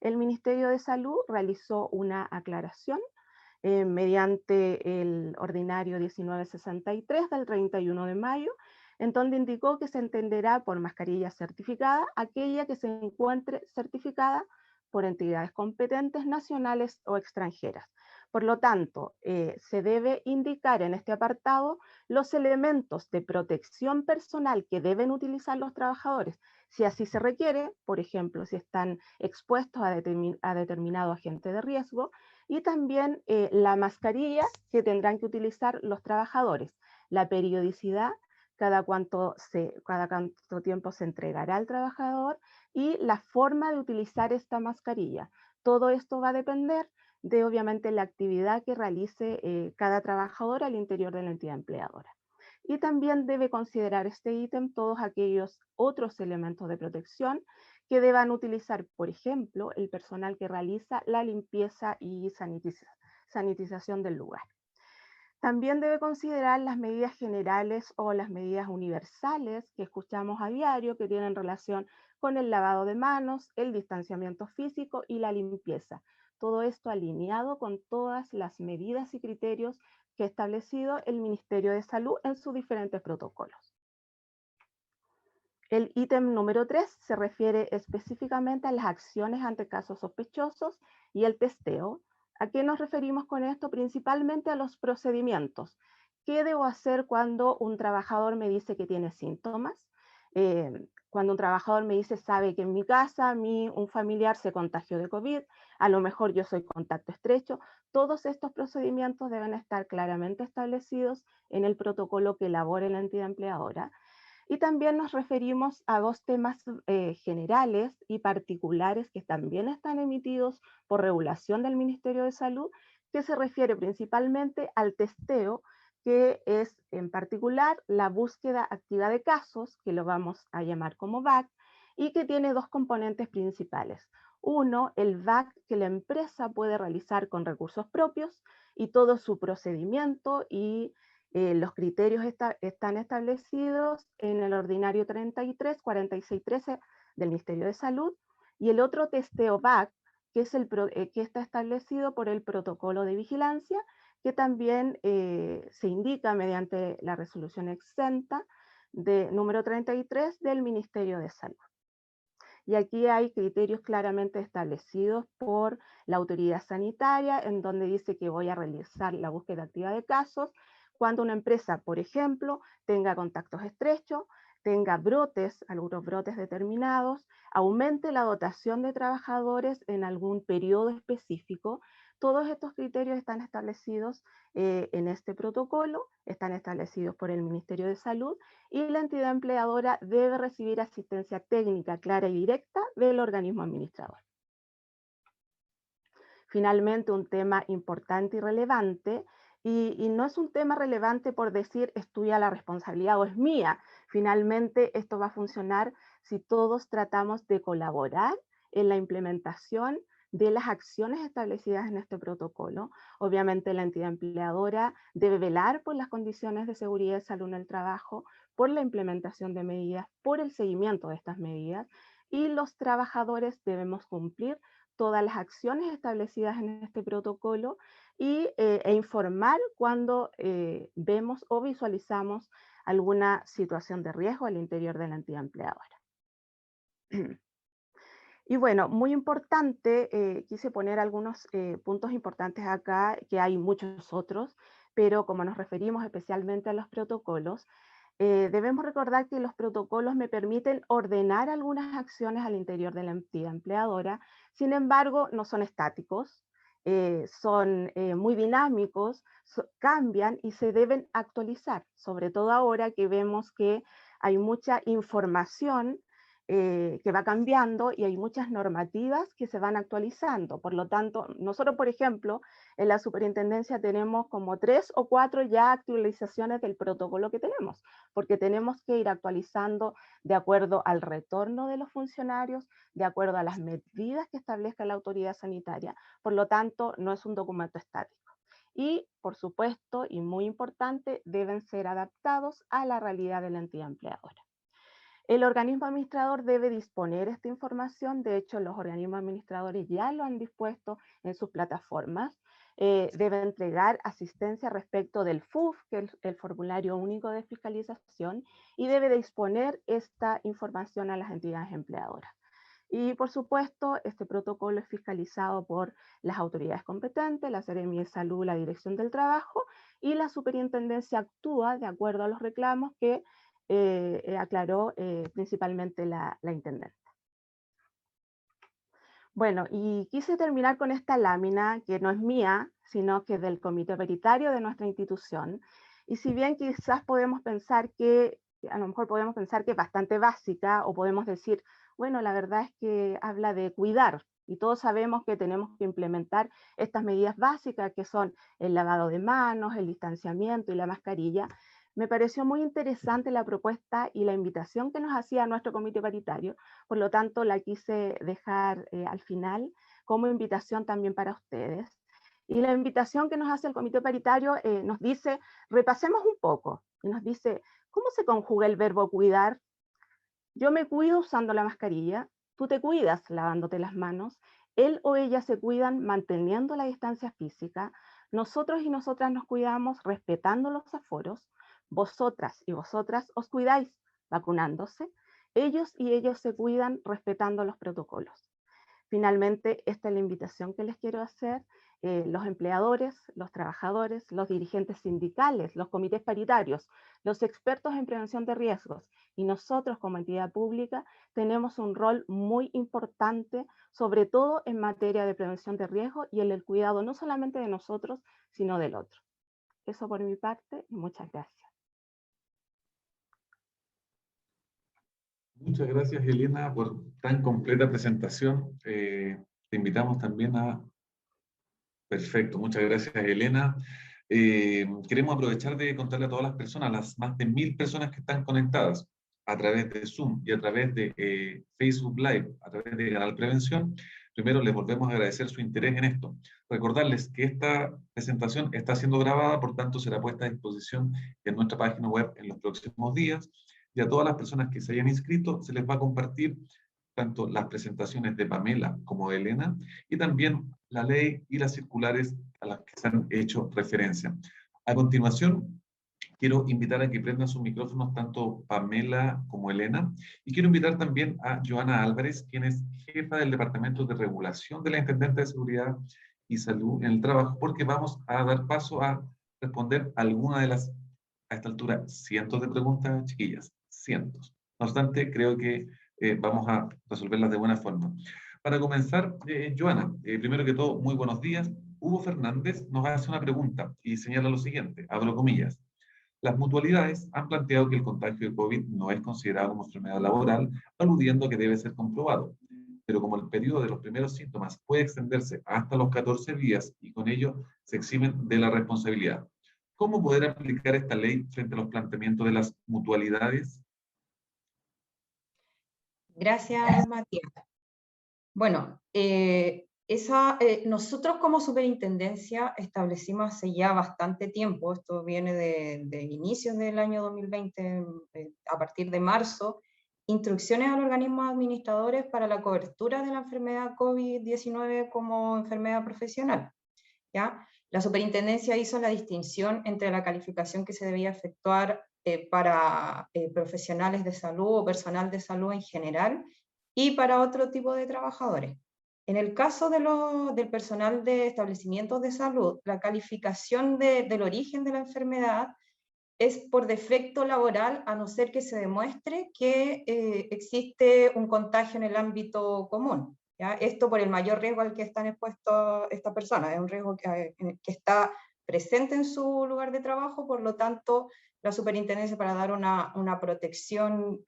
el Ministerio de Salud realizó una aclaración mediante el ordinario 1963 del 31 de mayo, en donde indicó que se entenderá por mascarilla certificada aquella que se encuentre certificada por entidades competentes nacionales o extranjeras. Por lo tanto, se debe indicar en este apartado los elementos de protección personal que deben utilizar los trabajadores, si así se requiere, por ejemplo, si están expuestos a determinado agente de riesgo, y también la mascarilla que tendrán que utilizar los trabajadores, la periodicidad, cada cuánto tiempo se entregará al trabajador y la forma de utilizar esta mascarilla. Todo esto va a depender de obviamente la actividad que realice cada trabajador al interior de la entidad empleadora. Y también debe considerar este ítem todos aquellos otros elementos de protección que deban utilizar, por ejemplo, el personal que realiza la limpieza y sanitización del lugar. También debe considerar las medidas generales o las medidas universales que escuchamos a diario, que tienen relación con el lavado de manos, el distanciamiento físico y la limpieza. Todo esto alineado con todas las medidas y criterios que ha establecido el Ministerio de Salud en sus diferentes protocolos. El ítem número 3 se refiere específicamente a las acciones ante casos sospechosos y el testeo. ¿A qué nos referimos con esto? Principalmente a los procedimientos. ¿Qué debo hacer cuando un trabajador me dice que tiene síntomas? Cuando un trabajador me dice, sabe que en mi casa un familiar se contagió de COVID, a lo mejor yo soy contacto estrecho. Todos estos procedimientos deben estar claramente establecidos en el protocolo que elabore la entidad empleadora. Y también nos referimos a dos temas generales y particulares que también están emitidos por regulación del Ministerio de Salud, que se refiere principalmente al testeo, que es en particular la búsqueda activa de casos, que lo vamos a llamar como VAC, y que tiene dos componentes principales. Uno, el VAC que la empresa puede realizar con recursos propios y todo su procedimiento y los criterios están establecidos en el ordinario 33, 46, 13 del Ministerio de Salud, y el otro testeo VAC, que está establecido por el protocolo de vigilancia, que también se indica mediante la resolución exenta de número 33 del Ministerio de Salud. Y aquí hay criterios claramente establecidos por la autoridad sanitaria, en donde dice que voy a realizar la búsqueda activa de casos cuando una empresa, por ejemplo, tenga contactos estrechos, tenga brotes, algunos brotes determinados, aumente la dotación de trabajadores en algún periodo específico. Todos estos criterios están establecidos en este protocolo, están establecidos por el Ministerio de Salud, y la entidad empleadora debe recibir asistencia técnica clara y directa del organismo administrador. Finalmente, un tema importante y relevante, y no es un tema relevante por decir es tuya la responsabilidad o es mía. Finalmente, esto va a funcionar si todos tratamos de colaborar en la implementación de las acciones establecidas en este protocolo. Obviamente la entidad empleadora debe velar por las condiciones de seguridad y salud en el trabajo, por la implementación de medidas, por el seguimiento de estas medidas, y los trabajadores debemos cumplir todas las acciones establecidas en este protocolo e informar cuando vemos o visualizamos alguna situación de riesgo al interior de la entidad empleadora. Y bueno, muy importante, quise poner algunos puntos importantes acá, que hay muchos otros, pero como nos referimos especialmente a los protocolos, debemos recordar que los protocolos me permiten ordenar algunas acciones al interior de la entidad empleadora. Sin embargo, no son estáticos, son muy dinámicos, cambian y se deben actualizar, sobre todo ahora que vemos que hay mucha información que va cambiando y hay muchas normativas que se van actualizando. Por lo tanto, nosotros, por ejemplo, en la superintendencia tenemos como 3 o 4 ya actualizaciones del protocolo que tenemos, porque tenemos que ir actualizando de acuerdo al retorno de los funcionarios, de acuerdo a las medidas que establezca la autoridad sanitaria. Por lo tanto, no es un documento estático. Y, por supuesto, y muy importante, deben ser adaptados a la realidad de la entidad empleadora. El organismo administrador debe disponer esta información. De hecho, los organismos administradores ya lo han dispuesto en sus plataformas. Debe entregar asistencia respecto del FUF, que es el Formulario Único de Fiscalización, y debe disponer esta información a las entidades empleadoras. Y por supuesto, este protocolo es fiscalizado por las autoridades competentes, la Seremi de Salud, la Dirección del Trabajo, y la Superintendencia actúa de acuerdo a los reclamos que aclaró principalmente la intendenta. Bueno, y quise terminar con esta lámina, que no es mía, sino que es del comité paritario de nuestra institución. Y si bien quizás podemos pensar que, a lo mejor podemos pensar que es bastante básica, o podemos decir, bueno, la verdad es que habla de cuidar, y todos sabemos que tenemos que implementar estas medidas básicas, que son el lavado de manos, el distanciamiento y la mascarilla. Me pareció muy interesante la propuesta y la invitación que nos hacía nuestro comité paritario, por lo tanto la quise dejar al final como invitación también para ustedes. Y la invitación que nos hace el comité paritario nos dice, repasemos un poco, y nos dice, ¿cómo se conjuga el verbo cuidar? Yo me cuido usando la mascarilla, tú te cuidas lavándote las manos, él o ella se cuidan manteniendo la distancia física, nosotros y nosotras nos cuidamos respetando los aforos, vosotras y vosotras os cuidáis vacunándose, ellos y ellos se cuidan respetando los protocolos. Finalmente, esta es la invitación que les quiero hacer. Los empleadores, los trabajadores, los dirigentes sindicales, los comités paritarios, los expertos en prevención de riesgos y nosotros como entidad pública tenemos un rol muy importante, sobre todo en materia de prevención de riesgos y en el cuidado no solamente de nosotros, sino del otro. Eso por mi parte y muchas gracias. Muchas gracias, Elena, por tan completa presentación. Te invitamos también a... Perfecto, muchas gracias, Elena. Queremos aprovechar de contarle a todas las personas, las más de 1000 personas que están conectadas a través de Zoom y a través de Facebook Live, a través de Canal Prevención. Primero, les volvemos a agradecer su interés en esto. Recordarles que esta presentación está siendo grabada, por tanto será puesta a disposición en nuestra página web en los próximos días. Y a todas las personas que se hayan inscrito, se les va a compartir tanto las presentaciones de Pamela como de Elena, y también la ley y las circulares a las que se han hecho referencia. A continuación, quiero invitar a que prendan sus micrófonos tanto Pamela como Elena, y quiero invitar también a Joana Álvarez, quien es jefa del Departamento de Regulación de la Intendente de Seguridad y Salud en el Trabajo, porque vamos a dar paso a responder alguna de las, a esta altura, cientos de preguntas, chiquillas, cientos. No obstante, creo que vamos a resolverlas de buena forma. Para comenzar, Joana, primero que todo, muy buenos días. Hugo Fernández nos hace una pregunta y señala lo siguiente, abro comillas. Las mutualidades han planteado que el contagio de COVID no es considerado como enfermedad laboral, aludiendo a que debe ser comprobado. Pero como el periodo de los primeros síntomas puede extenderse hasta los 14 días y con ello se eximen de la responsabilidad. ¿Cómo poder aplicar esta ley frente a los planteamientos de las mutualidades? Gracias, Matías. Bueno, nosotros como superintendencia establecimos hace ya bastante tiempo, esto viene de inicios del año 2020, a partir de marzo, instrucciones a los organismos administradores para la cobertura de la enfermedad COVID-19 como enfermedad profesional, ¿ya? La superintendencia hizo la distinción entre la calificación que se debía efectuar para profesionales de salud o personal de salud en general, y para otro tipo de trabajadores. En el caso del personal de establecimientos de salud, la calificación del origen de la enfermedad es por defecto laboral, a no ser que se demuestre que existe un contagio en el ámbito común, ¿ya? Esto por el mayor riesgo al que están expuestos estas personas, es un riesgo que está presente en su lugar de trabajo, por lo tanto, la superintendencia, para dar una protección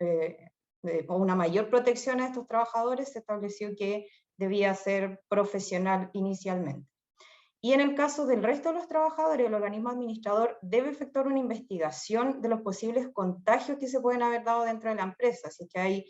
o una mayor protección a estos trabajadores, se estableció que debía ser profesional inicialmente. Y en el caso del resto de los trabajadores, el organismo administrador debe efectuar una investigación de los posibles contagios que se pueden haber dado dentro de la empresa, si es que hay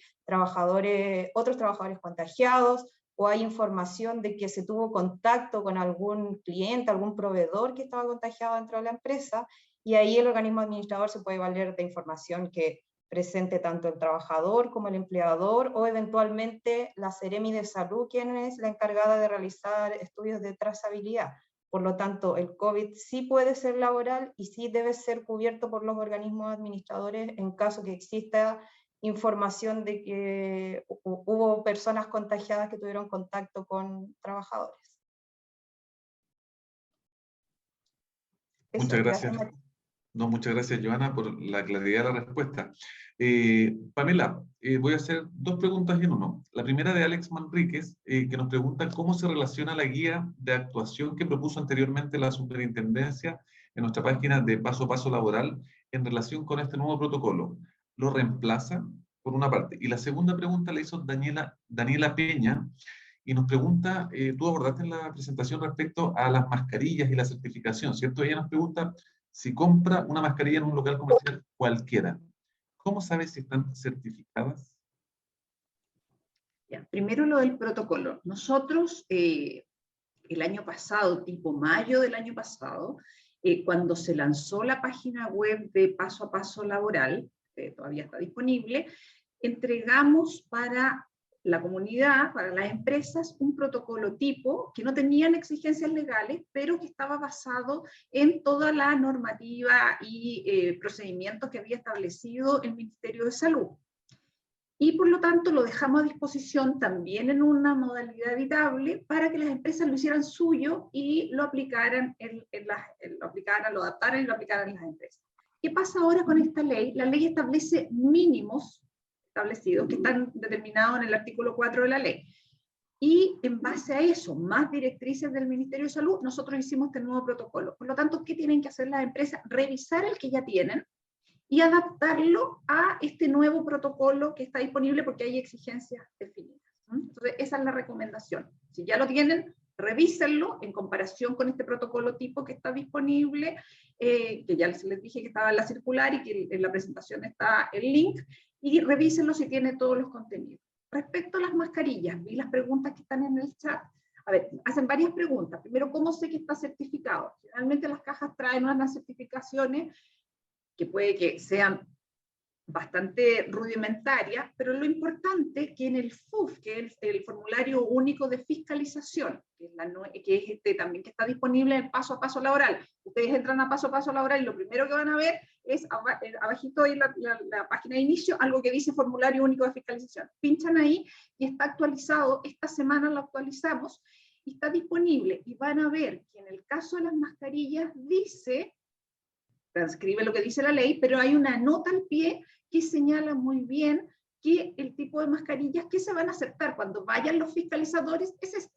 otros trabajadores contagiados, o hay información de que se tuvo contacto con algún cliente, algún proveedor que estaba contagiado dentro de la empresa, y ahí el organismo administrador se puede valer de información que presente tanto el trabajador como el empleador, o eventualmente la Seremi de Salud, quien es la encargada de realizar estudios de trazabilidad. Por lo tanto, el COVID sí puede ser laboral y sí debe ser cubierto por los organismos administradores en caso que exista información de que hubo personas contagiadas que tuvieron contacto con trabajadores. Muchas gracias. No, muchas gracias, Joana, por la claridad de la respuesta. Pamela, voy a hacer dos preguntas en uno. La primera de Alex Manríquez, que nos pregunta cómo se relaciona la guía de actuación que propuso anteriormente la superintendencia en nuestra página de Paso a Paso Laboral en relación con este nuevo protocolo. ¿Lo reemplaza? Por una parte. Y la segunda pregunta la hizo Daniela Peña, y nos pregunta, tú abordaste en la presentación respecto a las mascarillas y la certificación, ¿cierto? Ella nos pregunta si compra una mascarilla en un local comercial cualquiera, ¿cómo sabes si están certificadas? Ya, primero lo del protocolo. Nosotros el año pasado, tipo mayo del año pasado, cuando se lanzó la página web de Paso a Paso Laboral, que todavía está disponible, entregamos para la comunidad, para las empresas, un protocolo tipo que no tenían exigencias legales, pero que estaba basado en toda la normativa y procedimientos que había establecido el Ministerio de Salud. Y por lo tanto lo dejamos a disposición también en una modalidad editable para que las empresas lo hicieran suyo y lo aplicaran, lo adaptaran y lo aplicaran en las empresas. ¿Qué pasa ahora con esta ley? La ley establece mínimos establecidos que están determinados en el artículo 4 de la ley. Y en base a eso, más directrices del Ministerio de Salud, nosotros hicimos este nuevo protocolo. Por lo tanto, ¿qué tienen que hacer las empresas? Revisar el que ya tienen y adaptarlo a este nuevo protocolo que está disponible porque hay exigencias definidas. Entonces, esa es la recomendación. Si ya lo tienen, revísenlo en comparación con este protocolo tipo que está disponible, que ya les dije que estaba en la circular y que en la presentación está el link, y revísenlo si tiene todos los contenidos. Respecto a las mascarillas, vi las preguntas que están en el chat. A ver, hacen varias preguntas. Primero, ¿cómo sé que está certificado? Generalmente las cajas traen unas certificaciones que puede que sean bastante rudimentarias, pero lo importante que en el FUF, que es el formulario único de fiscalización, que es este también que está disponible en Paso a Paso Laboral. Ustedes entran a Paso Laboral y lo primero que van a ver es abajito ahí la página de inicio, algo que dice formulario único de fiscalización. Pinchan ahí y está actualizado, esta semana lo actualizamos, y está disponible, y van a ver que en el caso de las mascarillas dice, transcribe lo que dice la ley, pero hay una nota al pie que señala muy bien que el tipo de mascarillas que se van a aceptar cuando vayan los fiscalizadores es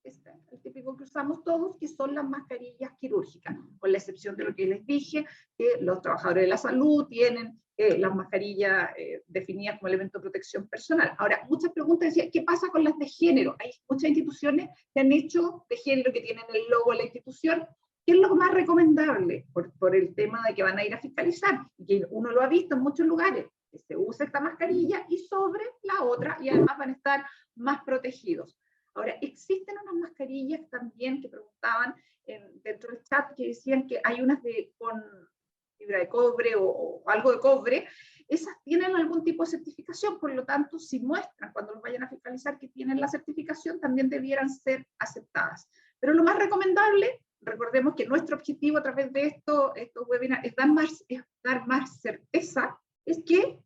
el típico que usamos todos, que son las mascarillas quirúrgicas, con la excepción de lo que les dije, que los trabajadores de la salud tienen las mascarillas definidas como elemento de protección personal. Ahora, muchas preguntas decían, ¿qué pasa con las de género? Hay muchas instituciones que han hecho de género, que tienen el logo de la institución. ¿Qué es lo más recomendable? Por el tema de que van a ir a fiscalizar, y que uno lo ha visto en muchos lugares, que se usa esta mascarilla y sobre la otra, y además van a estar más protegidos. Ahora, existen unas mascarillas también que preguntaban dentro del chat, que decían que hay unas con fibra de cobre o algo de cobre. Esas tienen algún tipo de certificación, por lo tanto, si muestran cuando los vayan a fiscalizar que tienen la certificación, también debieran ser aceptadas. Pero lo más recomendable, recordemos que nuestro objetivo a través de estos webinars es dar más certeza, es que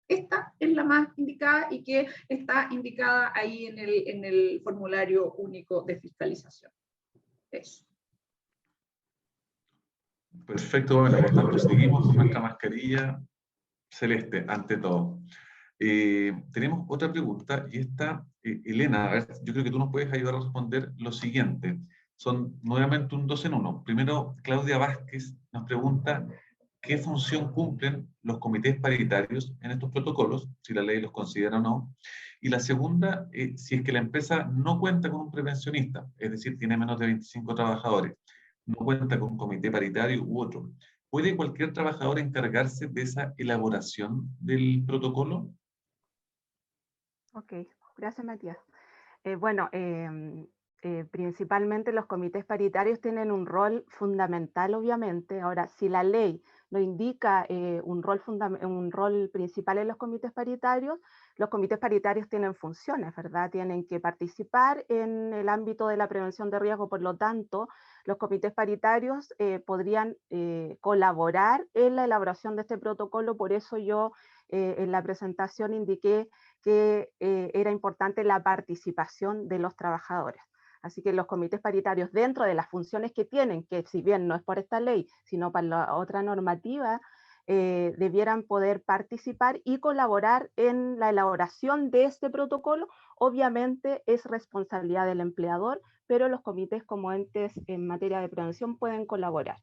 esta es la más indicada y que está indicada ahí en el formulario único de fiscalización. Eso. Perfecto, Pamela. Por tanto, seguimos con nuestra mascarilla celeste, ante todo. Tenemos otra pregunta, y esta, Elena, a ver, yo creo que tú nos puedes ayudar a responder lo siguiente. Son nuevamente un 2 en 1. Primero, Claudia Vázquez nos pregunta qué función cumplen los comités paritarios en estos protocolos, si la ley los considera o no. Y la segunda, si es que la empresa no cuenta con un prevencionista, es decir, tiene menos de 25 trabajadores, no cuenta con un comité paritario u otro, ¿puede cualquier trabajador encargarse de esa elaboración del protocolo? Ok, gracias, Matías. Principalmente los comités paritarios tienen un rol fundamental, obviamente. Ahora, si la ley lo indica un rol principal en los comités paritarios tienen funciones, ¿verdad? Tienen que participar en el ámbito de la prevención de riesgo, por lo tanto, los comités paritarios podrían colaborar en la elaboración de este protocolo. Por eso yo en la presentación indiqué que era importante la participación de los trabajadores. Así que los comités paritarios, dentro de las funciones que tienen, que si bien no es por esta ley, sino para la otra normativa, debieran poder participar y colaborar en la elaboración de este protocolo. Obviamente es responsabilidad del empleador, pero los comités como entes en materia de prevención pueden colaborar.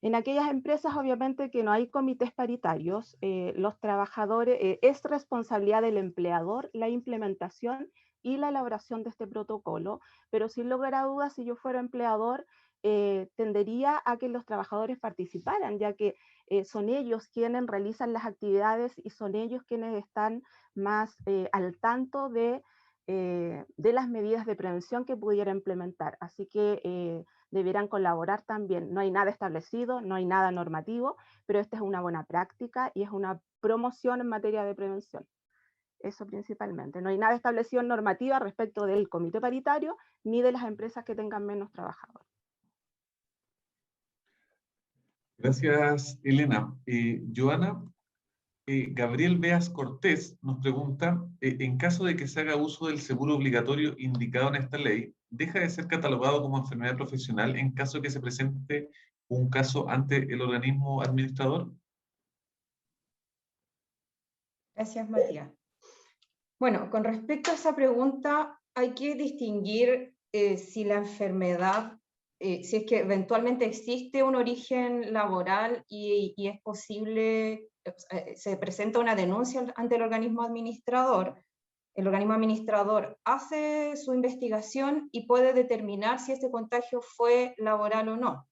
En aquellas empresas, obviamente, que no hay comités paritarios, los trabajadores, es responsabilidad del empleador la implementación y la elaboración de este protocolo, pero sin lugar a dudas, si yo fuera empleador, tendería a que los trabajadores participaran, ya que son ellos quienes realizan las actividades y son ellos quienes están más al tanto de de las medidas de prevención que pudiera implementar. Así que deberán colaborar también. No hay nada establecido, no hay nada normativo, pero esta es una buena práctica y es una promoción en materia de prevención. Eso principalmente. No hay nada establecido en normativa respecto del comité paritario ni de las empresas que tengan menos trabajadores. Gracias, Elena. Joana, Gabriel Beas Cortés nos pregunta, en caso de que se haga uso del seguro obligatorio indicado en esta ley, ¿deja de ser catalogado como enfermedad profesional en caso de que se presente un caso ante el organismo administrador? Gracias, Matías. Bueno, con respecto a esa pregunta, hay que distinguir si la enfermedad, si es que eventualmente existe un origen laboral y es posible, se presenta una denuncia ante el organismo administrador hace su investigación y puede determinar si este contagio fue laboral o no,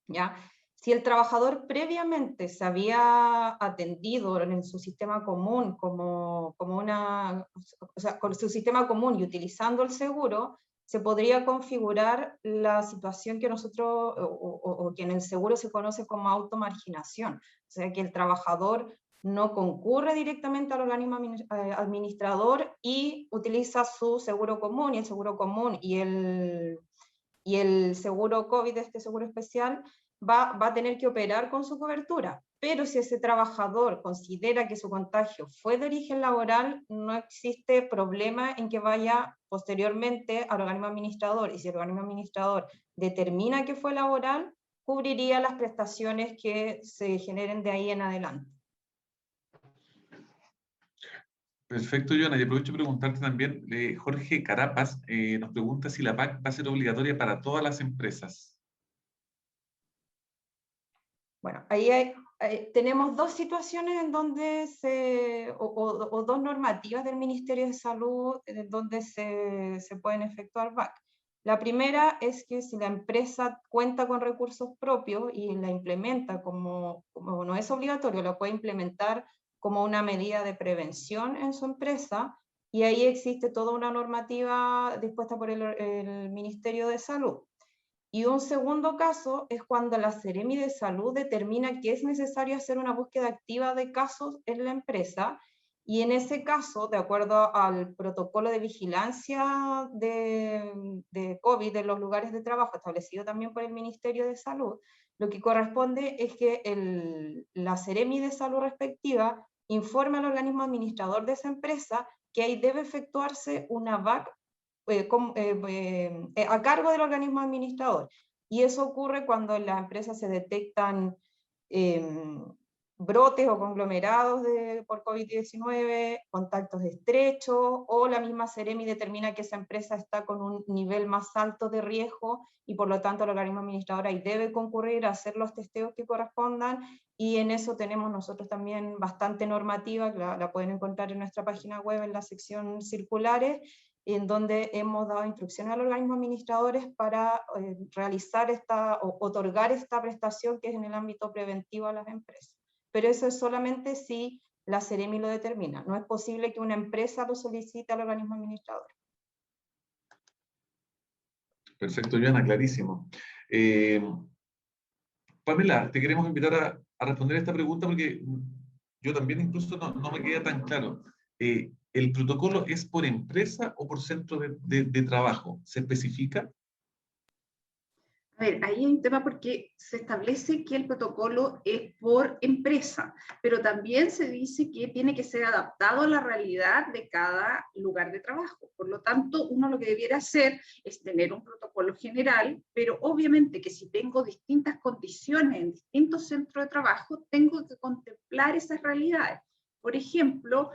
¿ya? Si el trabajador previamente se había atendido en su sistema común con su sistema común y utilizando el seguro, se podría configurar la situación que nosotros, o que en el seguro se conoce como automarginación. O sea, que el trabajador no concurre directamente al organismo administrador y utiliza su seguro común, y el seguro común y el seguro COVID, este seguro especial, va a tener que operar con su cobertura. Pero si ese trabajador considera que su contagio fue de origen laboral, no existe problema en que vaya posteriormente al organismo administrador, y si el organismo administrador determina que fue laboral, cubriría las prestaciones que se generen de ahí en adelante. Perfecto, Joana. Y aprovecho de preguntarte también, Jorge Carapas nos pregunta si la PAC va a ser obligatoria para todas las empresas. Bueno, ahí tenemos dos situaciones en donde o dos normativas del Ministerio de Salud en donde se pueden efectuar VAC. La primera es que si la empresa cuenta con recursos propios y la implementa como no es obligatorio, la puede implementar como una medida de prevención en su empresa, y ahí existe toda una normativa dispuesta por el Ministerio de Salud. Y un segundo caso es cuando la Seremi de Salud determina que es necesario hacer una búsqueda activa de casos en la empresa, y en ese caso, de acuerdo al protocolo de vigilancia de COVID en los lugares de trabajo establecido también por el Ministerio de Salud, lo que corresponde es que la Seremi de Salud respectiva informe al organismo administrador de esa empresa que ahí debe efectuarse una VAC a cargo del organismo administrador. Y eso ocurre cuando en la empresa se detectan brotes o conglomerados por COVID-19, contactos estrechos, o la misma Seremi determina que esa empresa está con un nivel más alto de riesgo, y por lo tanto el organismo administrador ahí debe concurrir a hacer los testeos que correspondan, y en eso tenemos nosotros también bastante normativa, que la pueden encontrar en nuestra página web en la sección circulares, en donde hemos dado instrucciones a los organismos administradores para realizar o otorgar esta prestación que es en el ámbito preventivo a las empresas. Pero eso es solamente si la Seremi lo determina. No es posible que una empresa lo solicite al organismo administrador. Perfecto, Joana, clarísimo. Pamela, te queremos invitar a responder esta pregunta porque yo también incluso no me queda tan claro. ¿El protocolo es por empresa o por centro de trabajo? ¿Se especifica? A ver, ahí hay un tema porque se establece que el protocolo es por empresa, pero también se dice que tiene que ser adaptado a la realidad de cada lugar de trabajo. Por lo tanto, uno lo que debiera hacer es tener un protocolo general, pero obviamente que si tengo distintas condiciones en distintos centros de trabajo, tengo que contemplar esas realidades. Por ejemplo,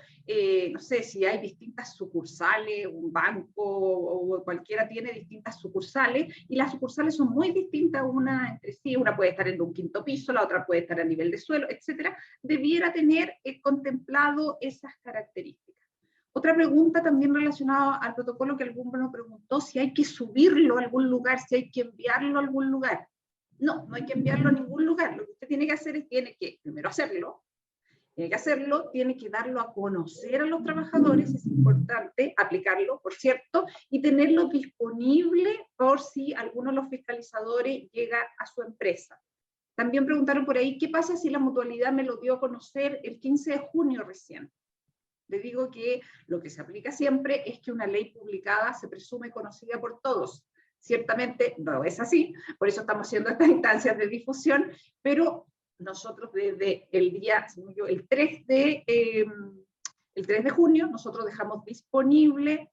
no sé, si hay distintas sucursales, un banco o cualquiera tiene distintas sucursales, y las sucursales son muy distintas una entre sí, una puede estar en un quinto piso, la otra puede estar a nivel de suelo, etcétera, debiera tener contemplado esas características. Otra pregunta también relacionada al protocolo que alguno preguntó, si hay que subirlo a algún lugar, si hay que enviarlo a algún lugar. No hay que enviarlo a ningún lugar. Lo que usted tiene que hacer es, tiene que primero hacerlo, Tiene que hacerlo, tiene que darlo a conocer a los trabajadores, es importante aplicarlo, por cierto, y tenerlo disponible por si alguno de los fiscalizadores llega a su empresa. También preguntaron por ahí, ¿qué pasa si la mutualidad me lo dio a conocer el 15 de junio recién? Le digo que lo que se aplica siempre es que una ley publicada se presume conocida por todos. Ciertamente no es así, por eso estamos haciendo estas instancias de difusión, pero nosotros desde el día, el 3 de junio, nosotros dejamos disponible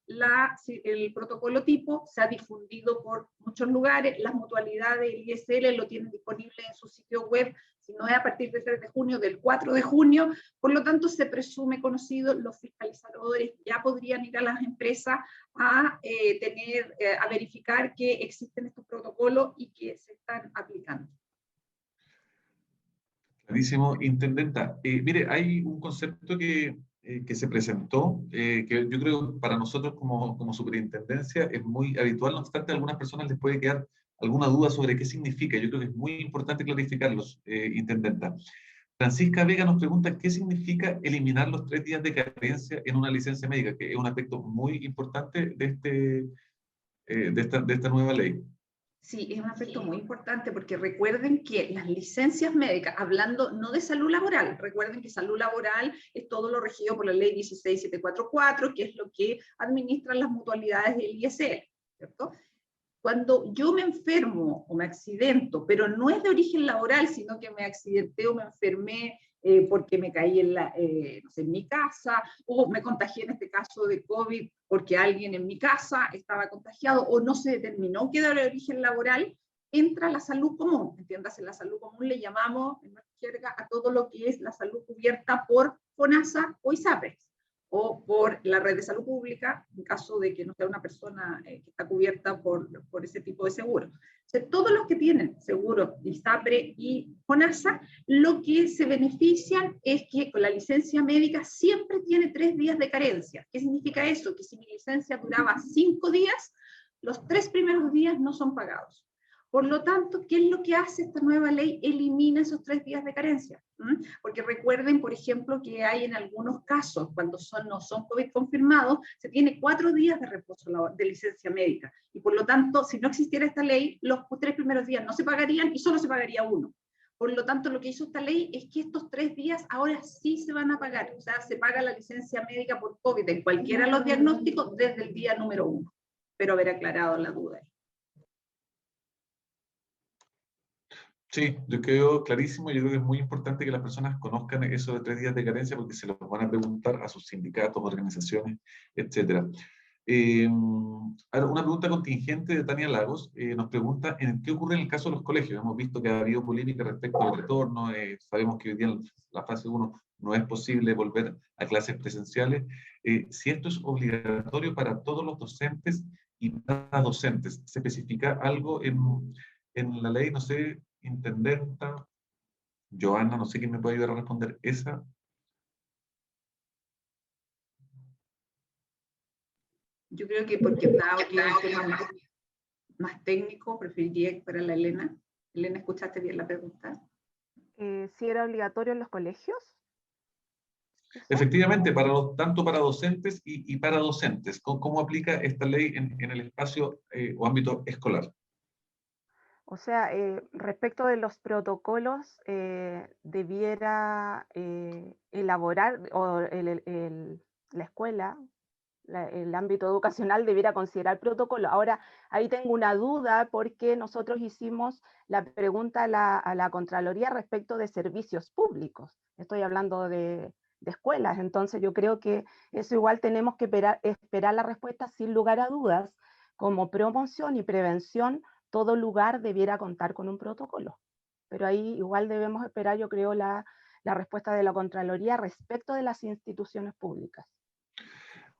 el protocolo tipo, se ha difundido por muchos lugares, las mutualidades, el ISL lo tienen disponible en su sitio web, si no es a partir del 3 de junio, del 4 de junio, por lo tanto se presume conocido, los fiscalizadores ya podrían ir a las empresas a verificar que existen estos protocolos y que se están aplicando. Clarísimo, intendenta. Mire, hay un concepto que se presentó, que yo creo que para nosotros como superintendencia es muy habitual, no obstante a algunas personas les puede quedar alguna duda sobre qué significa. Yo creo que es muy importante clarificarlos, intendenta. Francisca Vega nos pregunta qué significa eliminar los 3 días de carencia en una licencia médica, que es un aspecto muy importante de esta nueva ley. Sí, es un aspecto muy importante porque recuerden que las licencias médicas, hablando no de salud laboral, recuerden que salud laboral es todo lo regido por la ley 16744, que es lo que administran las mutualidades del ISL, ¿cierto? Cuando yo me enfermo o me accidento, pero no es de origen laboral, sino que me accidenté o me enfermé porque me caí no sé, en mi casa, o me contagié en este caso de COVID porque alguien en mi casa estaba contagiado, o no se determinó que era de origen laboral, entra la salud común. Entiéndase, la salud común le llamamos en nuestra jerga a todo lo que es la salud cubierta por FONASA o ISAPRES, o por la red de salud pública, en caso de que no sea una persona que está cubierta por ese tipo de seguro. O sea, todos los que tienen seguro ISAPRE y FONASA, lo que se benefician es que con la licencia médica siempre tiene 3 días de carencia. ¿Qué significa eso? Que si mi licencia duraba 5 días, los 3 primeros días no son pagados. Por lo tanto, ¿qué es lo que hace esta nueva ley? Elimina esos 3 días de carencia. Porque recuerden, por ejemplo, que hay en algunos casos, cuando no son COVID confirmados, se tiene 4 días de reposo de licencia médica. Y por lo tanto, si no existiera esta ley, los 3 primeros días no se pagarían y solo se pagaría uno. Por lo tanto, lo que hizo esta ley es que estos 3 días ahora sí se van a pagar. O sea, se paga la licencia médica por COVID en cualquiera de los diagnósticos desde el día número 1. Espero haber aclarado la duda. Sí, yo creo clarísimo, yo creo que es muy importante que las personas conozcan eso de 3 días de carencia porque se los van a preguntar a sus sindicatos, organizaciones, etc. Ahora, una pregunta contingente de Tania Lagos nos pregunta ¿en qué ocurre en el caso de los colegios? Hemos visto que ha habido polémica respecto al retorno, sabemos que hoy día en la fase 1 no es posible volver a clases presenciales. Si esto es obligatorio para todos los docentes y para docentes, ¿se especifica algo en la ley? No sé, intendenta, Joana, no sé quién me puede ayudar a responder esa. Yo creo que porque dado que es un tema más técnico, preferiría que fuera la Elena. Elena, ¿escuchaste bien la pregunta? ¿Si era obligatorio en los colegios? Efectivamente, tanto para docentes y para docentes. ¿Cómo aplica esta ley en el espacio o ámbito escolar? O sea, respecto de los protocolos, debiera elaborar, o la escuela, el ámbito educacional debiera considerar protocolo. Ahora, ahí tengo una duda porque nosotros hicimos la pregunta a la Contraloría respecto de servicios públicos. Estoy hablando de escuelas, entonces yo creo que eso igual tenemos que esperar la respuesta sin lugar a dudas. Como promoción y prevención, todo lugar debiera contar con un protocolo. Pero ahí igual debemos esperar, yo creo, la respuesta de la Contraloría respecto de las instituciones públicas.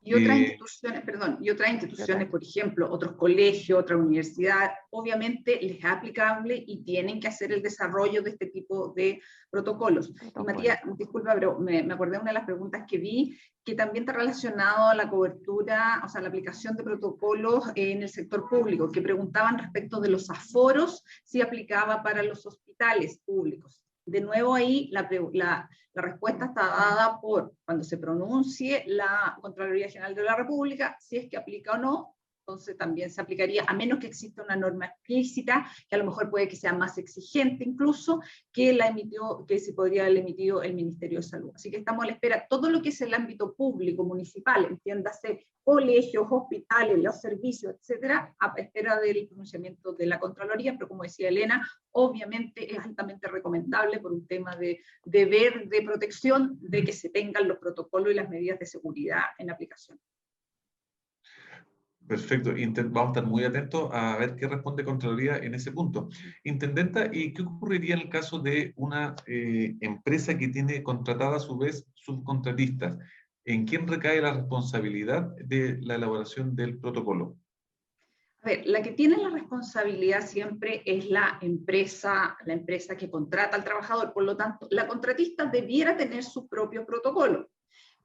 Y otras instituciones, por ejemplo, otros colegios, otra universidad, obviamente les es aplicable y tienen que hacer el desarrollo de este tipo de protocolos. Y Matías, disculpa, pero me acordé de una de las preguntas que vi, que también está relacionado a la cobertura, o sea, la aplicación de protocolos en el sector público, que preguntaban respecto de los aforos, si aplicaba para los hospitales públicos. De nuevo ahí la respuesta está dada por cuando se pronuncie la Contraloría General de la República, si es que aplica o no. Entonces también se aplicaría, a menos que exista una norma explícita, que a lo mejor puede que sea más exigente incluso, que se podría haber emitido el Ministerio de Salud. Así que estamos a la espera, todo lo que es el ámbito público, municipal, entiéndase, colegios, hospitales, los servicios, etcétera, a espera del pronunciamiento de la Contraloría, pero como decía Elena, obviamente es altamente recomendable por un tema de deber de protección, de que se tengan los protocolos y las medidas de seguridad en aplicación. Perfecto, vamos a estar muy atentos a ver qué responde Contraloría en ese punto. Intendenta, ¿y qué ocurriría en el caso de una empresa que tiene contratada a su vez subcontratistas? ¿En quién recae la responsabilidad de la elaboración del protocolo? A ver, la que tiene la responsabilidad siempre es la empresa que contrata al trabajador. Por lo tanto, la contratista debiera tener su propio protocolo,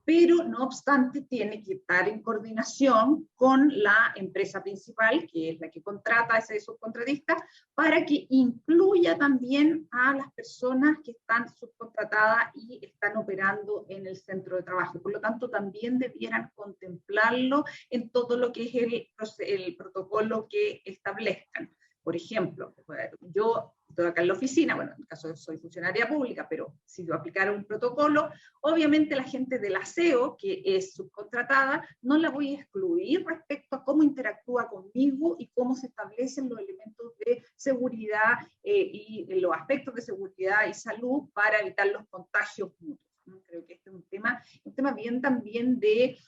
pero no obstante tiene que estar en coordinación con la empresa principal, que es la que contrata a ese subcontratista, para que incluya también a las personas que están subcontratadas y están operando en el centro de trabajo. Por lo tanto, también debieran contemplarlo en todo lo que es el protocolo que establezcan. Por ejemplo, yo estoy acá en la oficina, bueno, en el caso de soy funcionaria pública, pero si yo aplicara un protocolo, obviamente la gente del aseo, que es subcontratada, no la voy a excluir respecto a cómo interactúa conmigo y cómo se establecen los elementos de seguridad y los aspectos de seguridad y salud para evitar los contagios mutuos, ¿no? Creo que este es un tema bien también de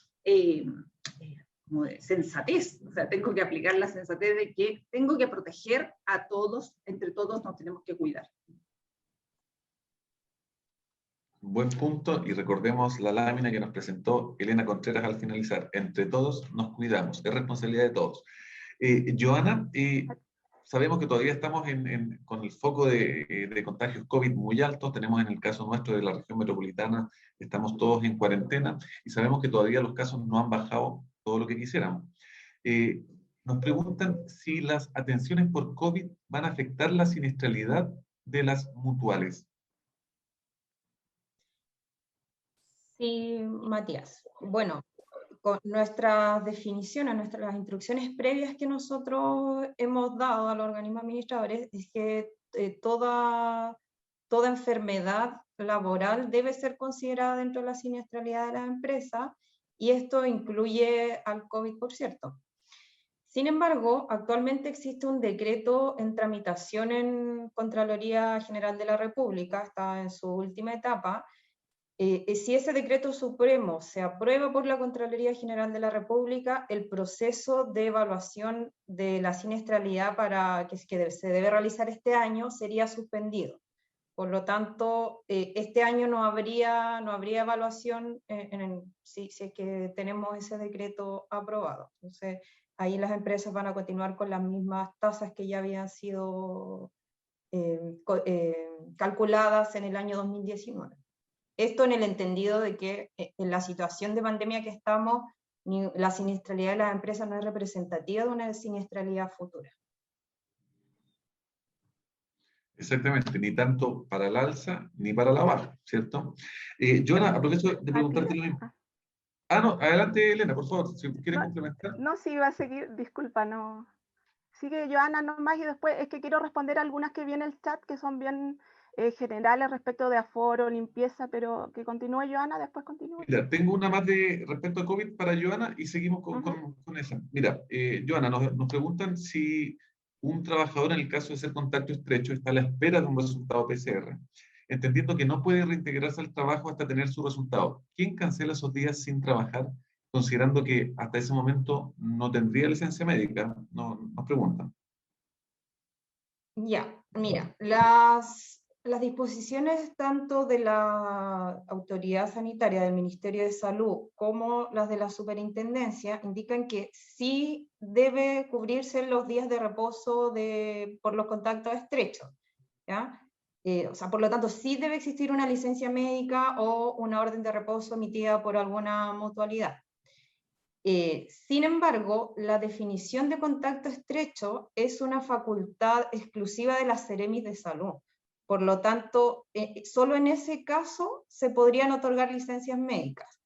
como de sensatez, o sea, tengo que aplicar la sensatez de que tengo que proteger a todos, entre todos nos tenemos que cuidar. Buen punto, y recordemos la lámina que nos presentó Elena Contreras al finalizar. Entre todos nos cuidamos, es responsabilidad de todos. Joana, sabemos que todavía estamos con el foco de contagios COVID muy alto. Tenemos en el caso nuestro de la región metropolitana, estamos todos en cuarentena y sabemos que todavía los casos no han bajado todo lo que quisiéramos. Nos preguntan si las atenciones por COVID van a afectar la siniestralidad de las mutuales. Sí, Matías. Bueno, con nuestras definiciones, las instrucciones previas que nosotros hemos dado a los organismos administradores es que toda enfermedad laboral debe ser considerada dentro de la siniestralidad de la empresa, y esto incluye al COVID, por cierto. Sin embargo, actualmente existe un decreto en tramitación en Contraloría General de la República, está en su última etapa. Si ese decreto supremo se aprueba por la Contraloría General de la República, el proceso de evaluación de la siniestralidad que se debe realizar este año sería suspendido. Por lo tanto, este año no habría evaluación si es que tenemos ese decreto aprobado. Entonces, ahí las empresas van a continuar con las mismas tasas que ya habían sido calculadas en el año 2019. Esto en el entendido de que en la situación de pandemia que estamos, la siniestralidad de las empresas no es representativa de una siniestralidad futura. Exactamente, ni tanto para el alza ni para la baja, ¿cierto? Joana, aprovecho de preguntarte lo mismo. No, adelante, Elena, por favor, si quieres complementar. No, sí, iba a seguir, disculpa, no. Sigue Joana nomás y después es que quiero responder algunas que viene el chat que son bien generales respecto de aforo, limpieza, pero que continúe Joana, después continúe. Mira, tengo una más respecto a COVID para Joana y seguimos con esa. Mira, Joana, nos preguntan si un trabajador en el caso de ser contacto estrecho está a la espera de un resultado PCR, entendiendo que no puede reintegrarse al trabajo hasta tener su resultado. ¿Quién cancela esos días sin trabajar, considerando que hasta ese momento no tendría licencia médica? Nos preguntan. Ya, mira, las disposiciones tanto de la autoridad sanitaria del Ministerio de Salud como las de la superintendencia indican que sí debe cubrirse los días de reposo por los contactos estrechos, ¿ya? O sea, por lo tanto, sí debe existir una licencia médica o una orden de reposo emitida por alguna mutualidad. Sin embargo, la definición de contacto estrecho es una facultad exclusiva de las Seremis de Salud. Por lo tanto, solo en ese caso se podrían otorgar licencias médicas.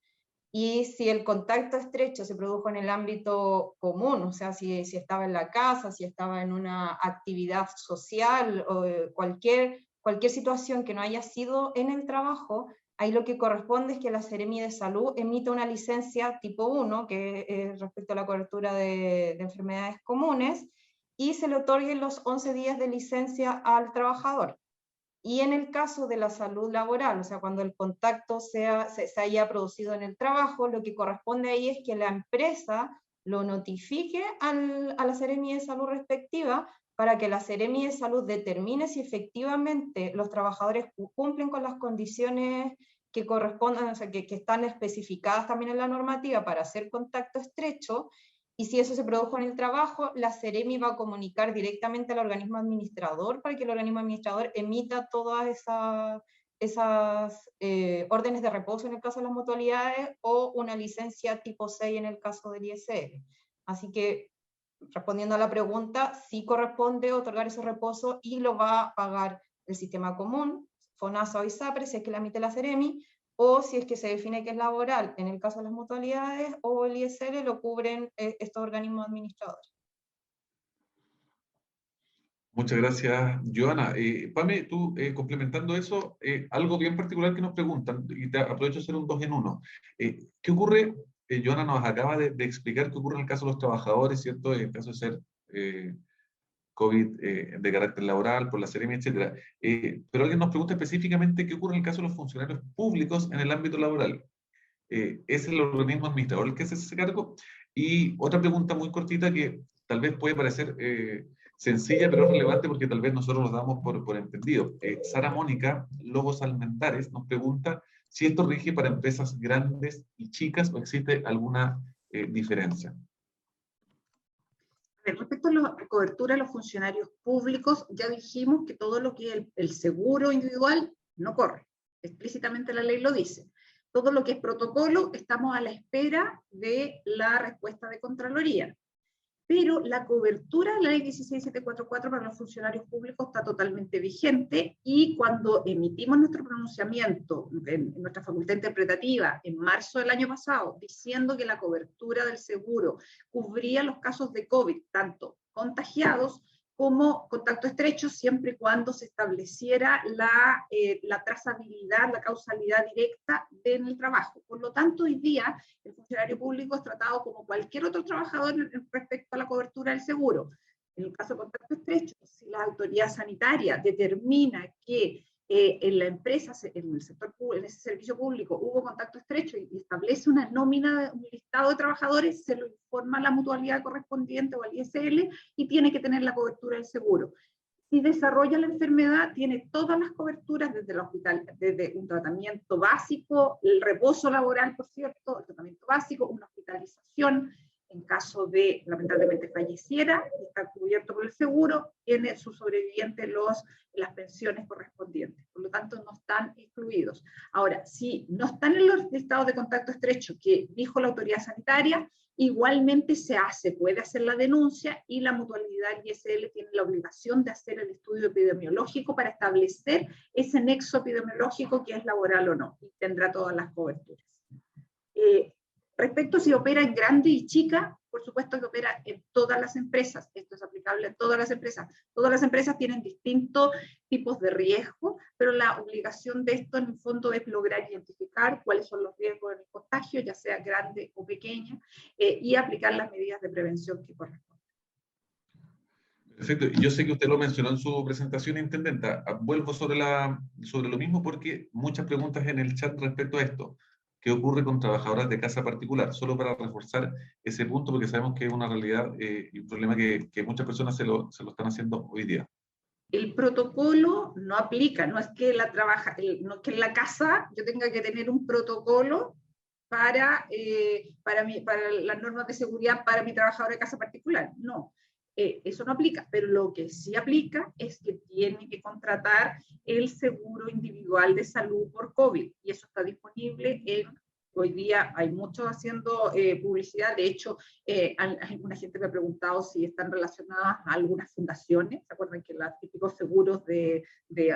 Y si el contacto estrecho se produjo en el ámbito común, o sea, si estaba en la casa, si estaba en una actividad social, o cualquier situación que no haya sido en el trabajo, ahí lo que corresponde es que la Seremi de Salud emita una licencia tipo 1, que es respecto a la cobertura de enfermedades comunes, y se le otorguen los 11 días de licencia al trabajador. Y en el caso de la salud laboral, o sea, cuando el contacto se haya producido en el trabajo, lo que corresponde ahí es que la empresa lo notifique a la Seremi de Salud respectiva, para que la Seremi de Salud determine si efectivamente los trabajadores cumplen con las condiciones que correspondan, o sea, que están especificadas también en la normativa para hacer contacto estrecho. Y si eso se produjo en el trabajo, la Seremi va a comunicar directamente al organismo administrador para que el organismo administrador emita todas esas órdenes de reposo en el caso de las mutualidades, o una licencia tipo 6 en el caso del ISL. Así que, respondiendo a la pregunta, sí corresponde otorgar ese reposo y lo va a pagar el sistema común, FONASA o ISAPRE, si es que la emite la Seremi, o si es que se define que es laboral, en el caso de las mutualidades, o el ISL, lo cubren estos organismos administradores. Muchas gracias, Joana. Pame, tú, complementando eso, algo bien particular que nos preguntan, y te aprovecho de hacer un 2 en 1. ¿Qué ocurre? Joana nos acaba de explicar qué ocurre en el caso de los trabajadores, ¿cierto? En el caso de ser COVID de carácter laboral, por la Seremi, etc. Pero alguien nos pregunta específicamente qué ocurre en el caso de los funcionarios públicos en el ámbito laboral. ¿Es el organismo administrador el que hace ese cargo? Y otra pregunta muy cortita que tal vez puede parecer sencilla, pero es relevante porque tal vez nosotros lo damos por entendido. Sara Mónica Lobos Almendares nos pregunta si esto rige para empresas grandes y chicas o existe alguna diferencia. Respecto a la cobertura de los funcionarios públicos, ya dijimos que todo lo que es el seguro individual no corre. Explícitamente la ley lo dice. Todo lo que es protocolo, estamos a la espera de la respuesta de Contraloría. Pero la cobertura de la ley 16744 para los funcionarios públicos está totalmente vigente, y cuando emitimos nuestro pronunciamiento en nuestra facultad interpretativa en marzo del año pasado, diciendo que la cobertura del seguro cubría los casos de COVID, tanto contagiados como contacto estrecho, siempre y cuando se estableciera la trazabilidad, la causalidad directa en el trabajo. Por lo tanto, hoy día el funcionario público es tratado como cualquier otro trabajador respecto a la cobertura del seguro. En el caso de contacto estrecho, si la autoridad sanitaria determina que en la empresa, en el sector público, en ese servicio público, hubo contacto estrecho y establece una nómina, un listado de trabajadores, se lo informa a la mutualidad correspondiente o al ISL y tiene que tener la cobertura del seguro. Si desarrolla la enfermedad, tiene todas las coberturas desde el hospital, desde un tratamiento básico, el reposo laboral, por cierto, el tratamiento básico, una hospitalización, en caso de, lamentablemente, falleciera, está cubierto por el seguro, tiene su sobreviviente las pensiones correspondientes. Por lo tanto, no están excluidos. Ahora, si no están en los listados de contacto estrecho que dijo la autoridad sanitaria, igualmente puede hacer la denuncia, y la mutualidad ISL tiene la obligación de hacer el estudio epidemiológico para establecer ese nexo epidemiológico que es laboral o no, y tendrá todas las coberturas. Respecto a si opera en grande y chica, por supuesto que opera en todas las empresas. Esto es aplicable a todas las empresas. Todas las empresas tienen distintos tipos de riesgo, pero la obligación de esto en el fondo es lograr identificar cuáles son los riesgos del contagio, ya sea grande o pequeña, y aplicar las medidas de prevención que corresponden. Perfecto. Yo sé que usted lo mencionó en su presentación, Intendenta. Vuelvo sobre lo mismo porque muchas preguntas en el chat respecto a esto. ¿Qué ocurre con trabajadoras de casa particular? Solo para reforzar ese punto, porque sabemos que es una realidad y un problema que muchas personas se lo están haciendo hoy día. El protocolo no aplica, no es que no que en la casa yo tenga que tener un protocolo para las normas de seguridad para mi trabajador de casa particular. No, eso no aplica, pero lo que sí aplica es que tiene que contratar el seguro individual de salud por COVID, y eso está disponible en Hoy día hay muchos haciendo publicidad. De hecho, alguna gente me ha preguntado si están relacionadas a algunas fundaciones. ¿Se acuerdan que los típicos seguros de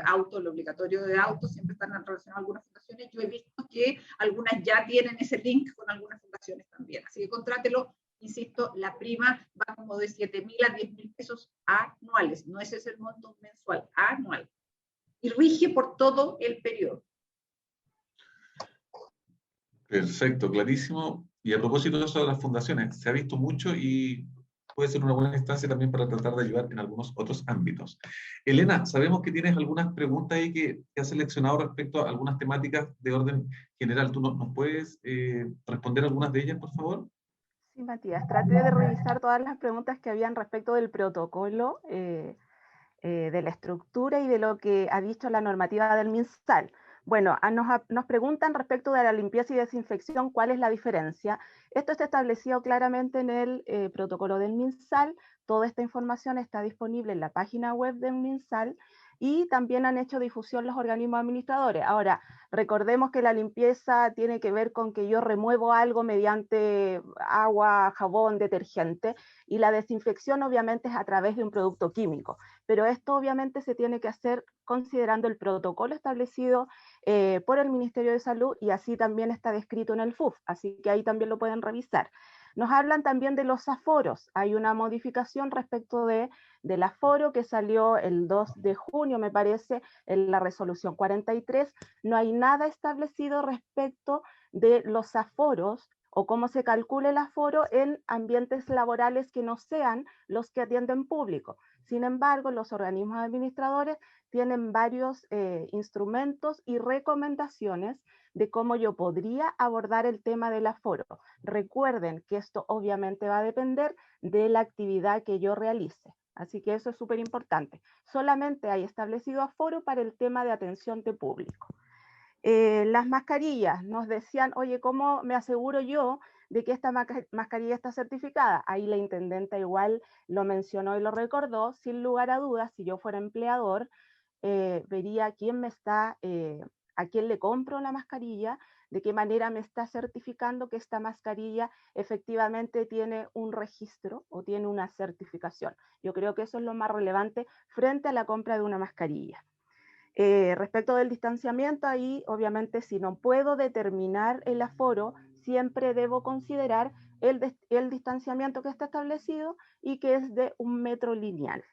auto, el obligatorio de auto, siempre están relacionados a algunas fundaciones? Yo he visto que algunas ya tienen ese link con algunas fundaciones también. Así que contrátelo. Insisto, la prima va como de 7.000 a 10.000 pesos anuales. No ese es el monto mensual, anual. Y rige por todo el periodo. Perfecto, clarísimo. Y a propósito de eso de las fundaciones, se ha visto mucho y puede ser una buena instancia también para tratar de ayudar en algunos otros ámbitos. Elena, sabemos que tienes algunas preguntas ahí que has seleccionado respecto a algunas temáticas de orden general. ¿Tú nos puedes responder algunas de ellas, por favor? Sí, Matías, traté de revisar todas las preguntas que habían respecto del protocolo, de la estructura y de lo que ha dicho la normativa del MinSal. Bueno, nos preguntan respecto de la limpieza y desinfección, ¿cuál es la diferencia? Esto está establecido claramente en el protocolo del MinSal. Toda esta información está disponible en la página web del MinSal y también han hecho difusión los organismos administradores. Ahora, recordemos que la limpieza tiene que ver con que yo remuevo algo mediante agua, jabón, detergente, y la desinfección obviamente es a través de un producto químico. Pero esto obviamente se tiene que hacer considerando el protocolo establecido por el Ministerio de Salud, y así también está descrito en el FUF, así que ahí también lo pueden revisar. Nos hablan también de los aforos. Hay una modificación respecto del aforo que salió el 2 de junio, me parece, en la resolución 43. No hay nada establecido respecto de los aforos o cómo se calcula el aforo en ambientes laborales que no sean los que atienden público. Sin embargo, los organismos administradores tienen varios instrumentos y recomendaciones de cómo yo podría abordar el tema del aforo. Recuerden que esto obviamente va a depender de la actividad que yo realice. Así que eso es súper importante. Solamente hay establecido aforo para el tema de atención de público. Las mascarillas, nos decían, oye, ¿cómo me aseguro yo de que esta mascarilla está certificada? Ahí la intendenta igual lo mencionó y lo recordó. Sin lugar a dudas, si yo fuera empleador, vería quién me está, a quién le compro la mascarilla, de qué manera me está certificando que esta mascarilla efectivamente tiene un registro o tiene una certificación. Yo creo que eso es lo más relevante frente a la compra de una mascarilla. Respecto del distanciamiento, ahí obviamente si no puedo determinar el aforo, siempre debo considerar el distanciamiento que está establecido y que es de 1 metro lineal.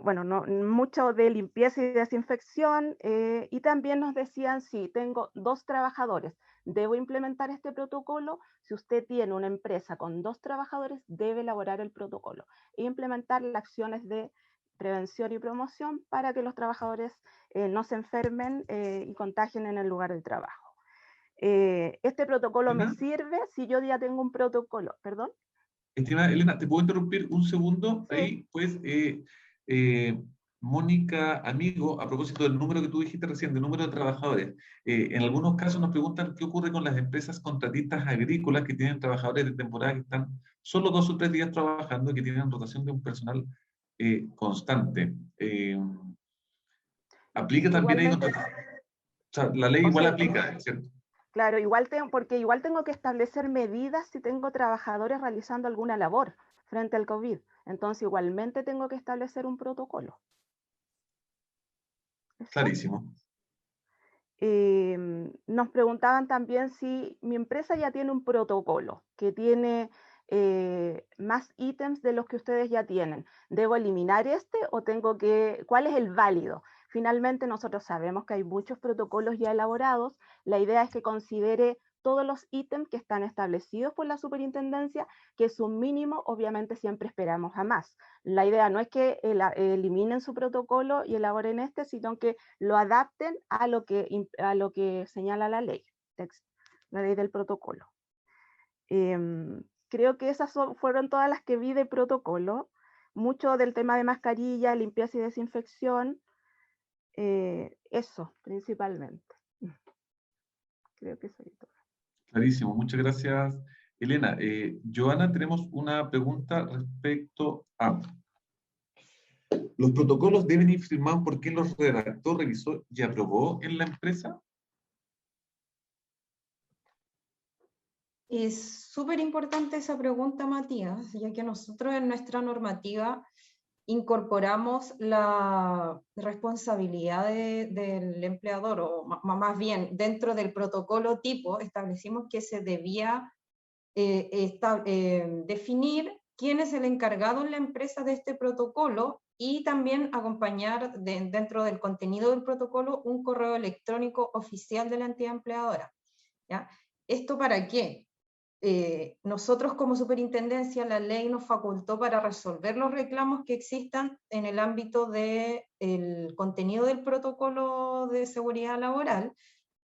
Bueno, mucho de limpieza y desinfección, y también nos decían, si tengo 2 trabajadores, ¿debo implementar este protocolo? Si usted tiene una empresa con 2 trabajadores, debe elaborar el protocolo e implementar las acciones de prevención y promoción para que los trabajadores no se enfermen y contagien en el lugar de trabajo. Este protocolo me sirve si yo ya tengo un protocolo, perdón. Estimada Elena, ¿te puedo interrumpir un segundo? Sí. Ahí, pues, Mónica Amigo, a propósito del número que tú dijiste recién, del número de trabajadores, en algunos casos nos preguntan qué ocurre con las empresas contratistas agrícolas que tienen trabajadores de temporada que están solo 2 o 3 días trabajando y que tienen rotación de un personal constante. ¿Aplica también ahí? O sea, la ley igual aplica, ¿cierto? Claro, porque igual tengo que establecer medidas si tengo trabajadores realizando alguna labor frente al COVID. Entonces, igualmente tengo que establecer un protocolo. ¿Eso? Clarísimo. Nos preguntaban también si mi empresa ya tiene un protocolo que tiene más ítems de los que ustedes ya tienen. ¿Debo eliminar este o cuál es el válido? Finalmente, nosotros sabemos que hay muchos protocolos ya elaborados. La idea es que considere todos los ítems que están establecidos por la superintendencia, que es un mínimo, obviamente siempre esperamos a más. La idea no es que eliminen su protocolo y elaboren este, sino que lo adapten a lo que señala la ley del protocolo. Creo que esas fueron todas las que vi de protocolo. Mucho del tema de mascarilla, limpieza y desinfección. Eso, principalmente. Creo que soy todo. Clarísimo, muchas gracias, Elena. Joana, tenemos una pregunta respecto a... ¿Los protocolos deben ir firmados por quien los redactó, revisó y aprobó en la empresa? Es súper importante esa pregunta, Matías, ya que nosotros en nuestra normativa incorporamos la responsabilidad del empleador, o más bien dentro del protocolo tipo establecimos que se debía definir quién es el encargado en la empresa de este protocolo y también acompañar dentro del contenido del protocolo un correo electrónico oficial de la entidad empleadora, ¿ya? ¿Esto para qué? Nosotros como superintendencia, la ley nos facultó para resolver los reclamos que existan en el ámbito del contenido del protocolo de seguridad laboral.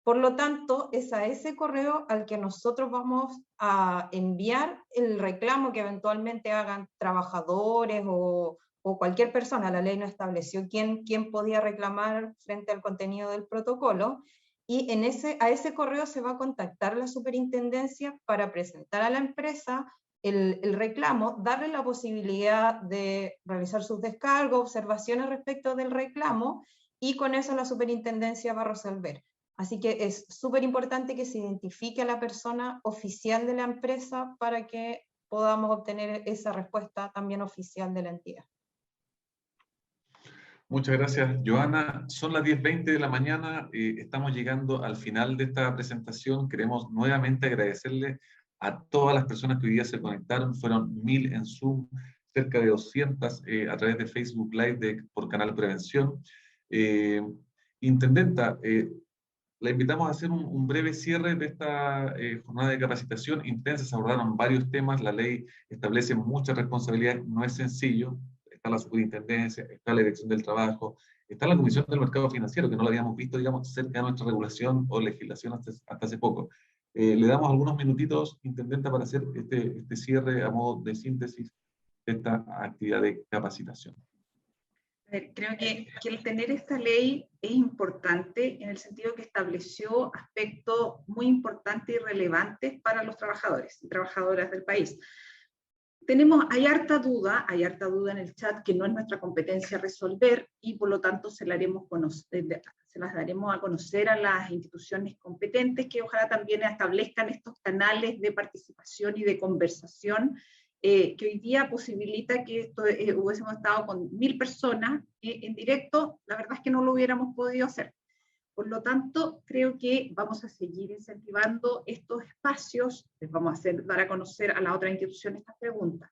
Por lo tanto, es a ese correo al que nosotros vamos a enviar el reclamo que eventualmente hagan trabajadores o cualquier persona. La ley no estableció quién podía reclamar frente al contenido del protocolo, y a ese correo se va a contactar la superintendencia para presentar a la empresa el reclamo, darle la posibilidad de realizar sus descargos, observaciones respecto del reclamo, y con eso la superintendencia va a resolver. Así que es súper importante que se identifique a la persona oficial de la empresa para que podamos obtener esa respuesta también oficial de la entidad. Muchas gracias, Joana. Son las 10:20 de la mañana, estamos llegando al final de esta presentación. Queremos nuevamente agradecerle a todas las personas que hoy día se conectaron. Fueron 1000 en Zoom, cerca de 200 a través de Facebook Live por Canal Prevención. Intendenta, la invitamos a hacer un breve cierre de esta jornada de capacitación intensa. Se abordaron varios temas, la ley establece muchas responsabilidades, no es sencillo. Está la superintendencia, está la dirección del trabajo, está la Comisión del Mercado Financiero, que no la habíamos visto, digamos, cerca de nuestra regulación o legislación hasta hace poco. Le damos algunos minutitos, intendenta, para hacer este cierre a modo de síntesis de esta actividad de capacitación. Creo que el tener esta ley es importante en el sentido que estableció aspectos muy importantes y relevantes para los trabajadores y trabajadoras del país. Hay harta duda en el chat que no es nuestra competencia resolver, y por lo tanto se las daremos a conocer a las instituciones competentes, que ojalá también establezcan estos canales de participación y de conversación que hoy día posibilita que esto hubiésemos estado con 1000 personas en directo. La verdad es que no lo hubiéramos podido hacer. Por lo tanto, creo que vamos a seguir incentivando estos espacios, les vamos a dar a conocer a la otra institución estas preguntas.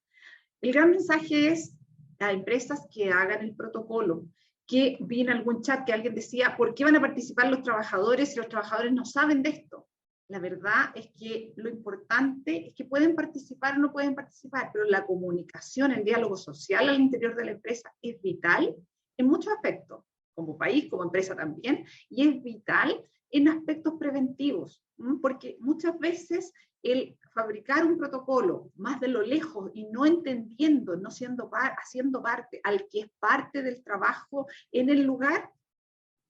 El gran mensaje es a empresas que hagan el protocolo, que vi en algún chat que alguien decía, ¿por qué van a participar los trabajadores si los trabajadores no saben de esto? La verdad es que lo importante es que pueden participar o no pueden participar, pero la comunicación, el diálogo social al interior de la empresa es vital en muchos aspectos, como país, como empresa también, y es vital en aspectos preventivos, porque muchas veces el fabricar un protocolo más de lo lejos y no entendiendo, no haciendo parte al que es parte del trabajo en el lugar,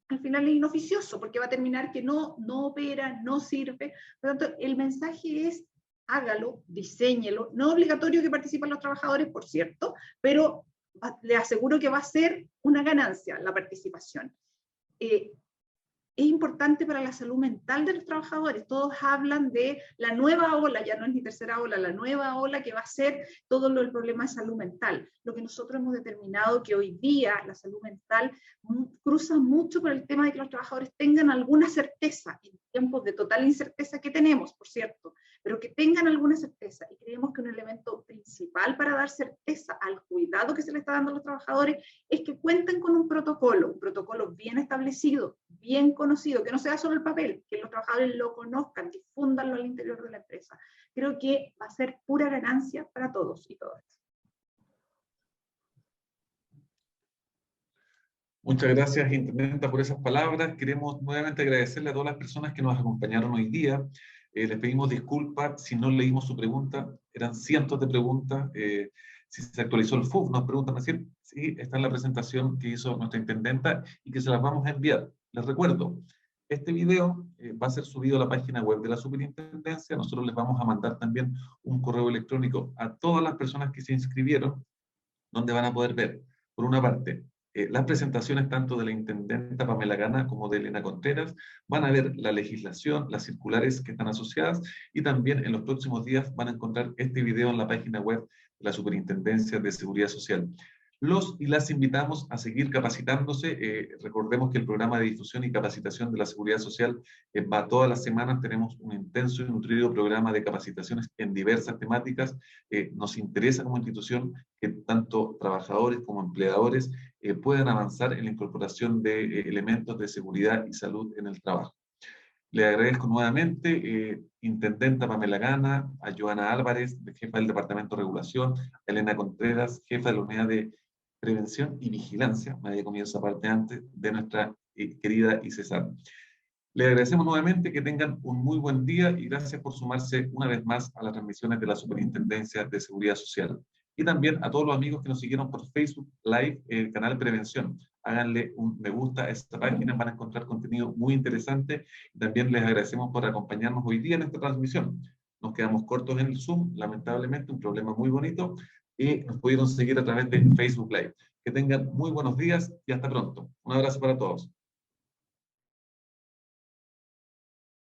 al final es inoficioso, porque va a terminar que no opera, no sirve. Por lo tanto, el mensaje es, hágalo, diséñelo, no es obligatorio que participen los trabajadores, por cierto, pero le aseguro que va a ser una ganancia la participación. Es importante para la salud mental de los trabajadores. Todos hablan de la nueva ola, ya no es ni tercera ola, la nueva ola que va a ser todo el problema de salud mental. Lo que nosotros hemos determinado que hoy día la salud mental cruza mucho por el tema de que los trabajadores tengan alguna certeza, en tiempos de total incerteza que tenemos, por cierto, pero que tengan alguna certeza. Y creemos que un elemento principal para dar certeza al cuidado que se le está dando a los trabajadores es que cuenten con un protocolo bien establecido, bien conocido, que no sea solo el papel, que los trabajadores lo conozcan, difúndanlo al interior de la empresa. Creo que va a ser pura ganancia para todos y todas. Muchas gracias, intendenta, por esas palabras. Queremos nuevamente agradecerle a todas las personas que nos acompañaron hoy día. Les pedimos disculpas si no leímos su pregunta. Eran cientos de preguntas. Si se actualizó el FUF, nos preguntan decir, sí, está en la presentación que hizo nuestra intendenta y que se las vamos a enviar. Les recuerdo, este video va a ser subido a la página web de la superintendencia. Nosotros les vamos a mandar también un correo electrónico a todas las personas que se inscribieron, donde van a poder ver, por una parte, Las presentaciones tanto de la intendenta Pamela Gana como de Elena Contreras, van a ver la legislación, las circulares que están asociadas, y también en los próximos días van a encontrar este video en la página web de la Superintendencia de Seguridad Social. Los y las invitamos a seguir capacitándose. Recordemos que el programa de difusión y capacitación de la Seguridad Social va todas las semanas. Tenemos un intenso y nutrido programa de capacitaciones en diversas temáticas. Nos interesa como institución que tanto trabajadores como empleadores puedan avanzar en la incorporación de elementos de seguridad y salud en el trabajo. Le agradezco nuevamente, Intendenta Pamela Gana, a Joana Álvarez, jefa del Departamento de Regulación, a Elena Contreras, jefa de la Unidad de Prevención y Vigilancia, me había comido esa parte antes, de nuestra querida ICESAR. Le agradecemos nuevamente, que tengan un muy buen día y gracias por sumarse una vez más a las transmisiones de la Superintendencia de Seguridad Social. Y también a todos los amigos que nos siguieron por Facebook Live, el canal de Prevención. Háganle un me gusta a esta página, van a encontrar contenido muy interesante. También les agradecemos por acompañarnos hoy día en esta transmisión. Nos quedamos cortos en el Zoom, lamentablemente, un problema muy bonito, y nos pudieron seguir a través de Facebook Live. Que tengan muy buenos días y hasta pronto. Un abrazo para todos.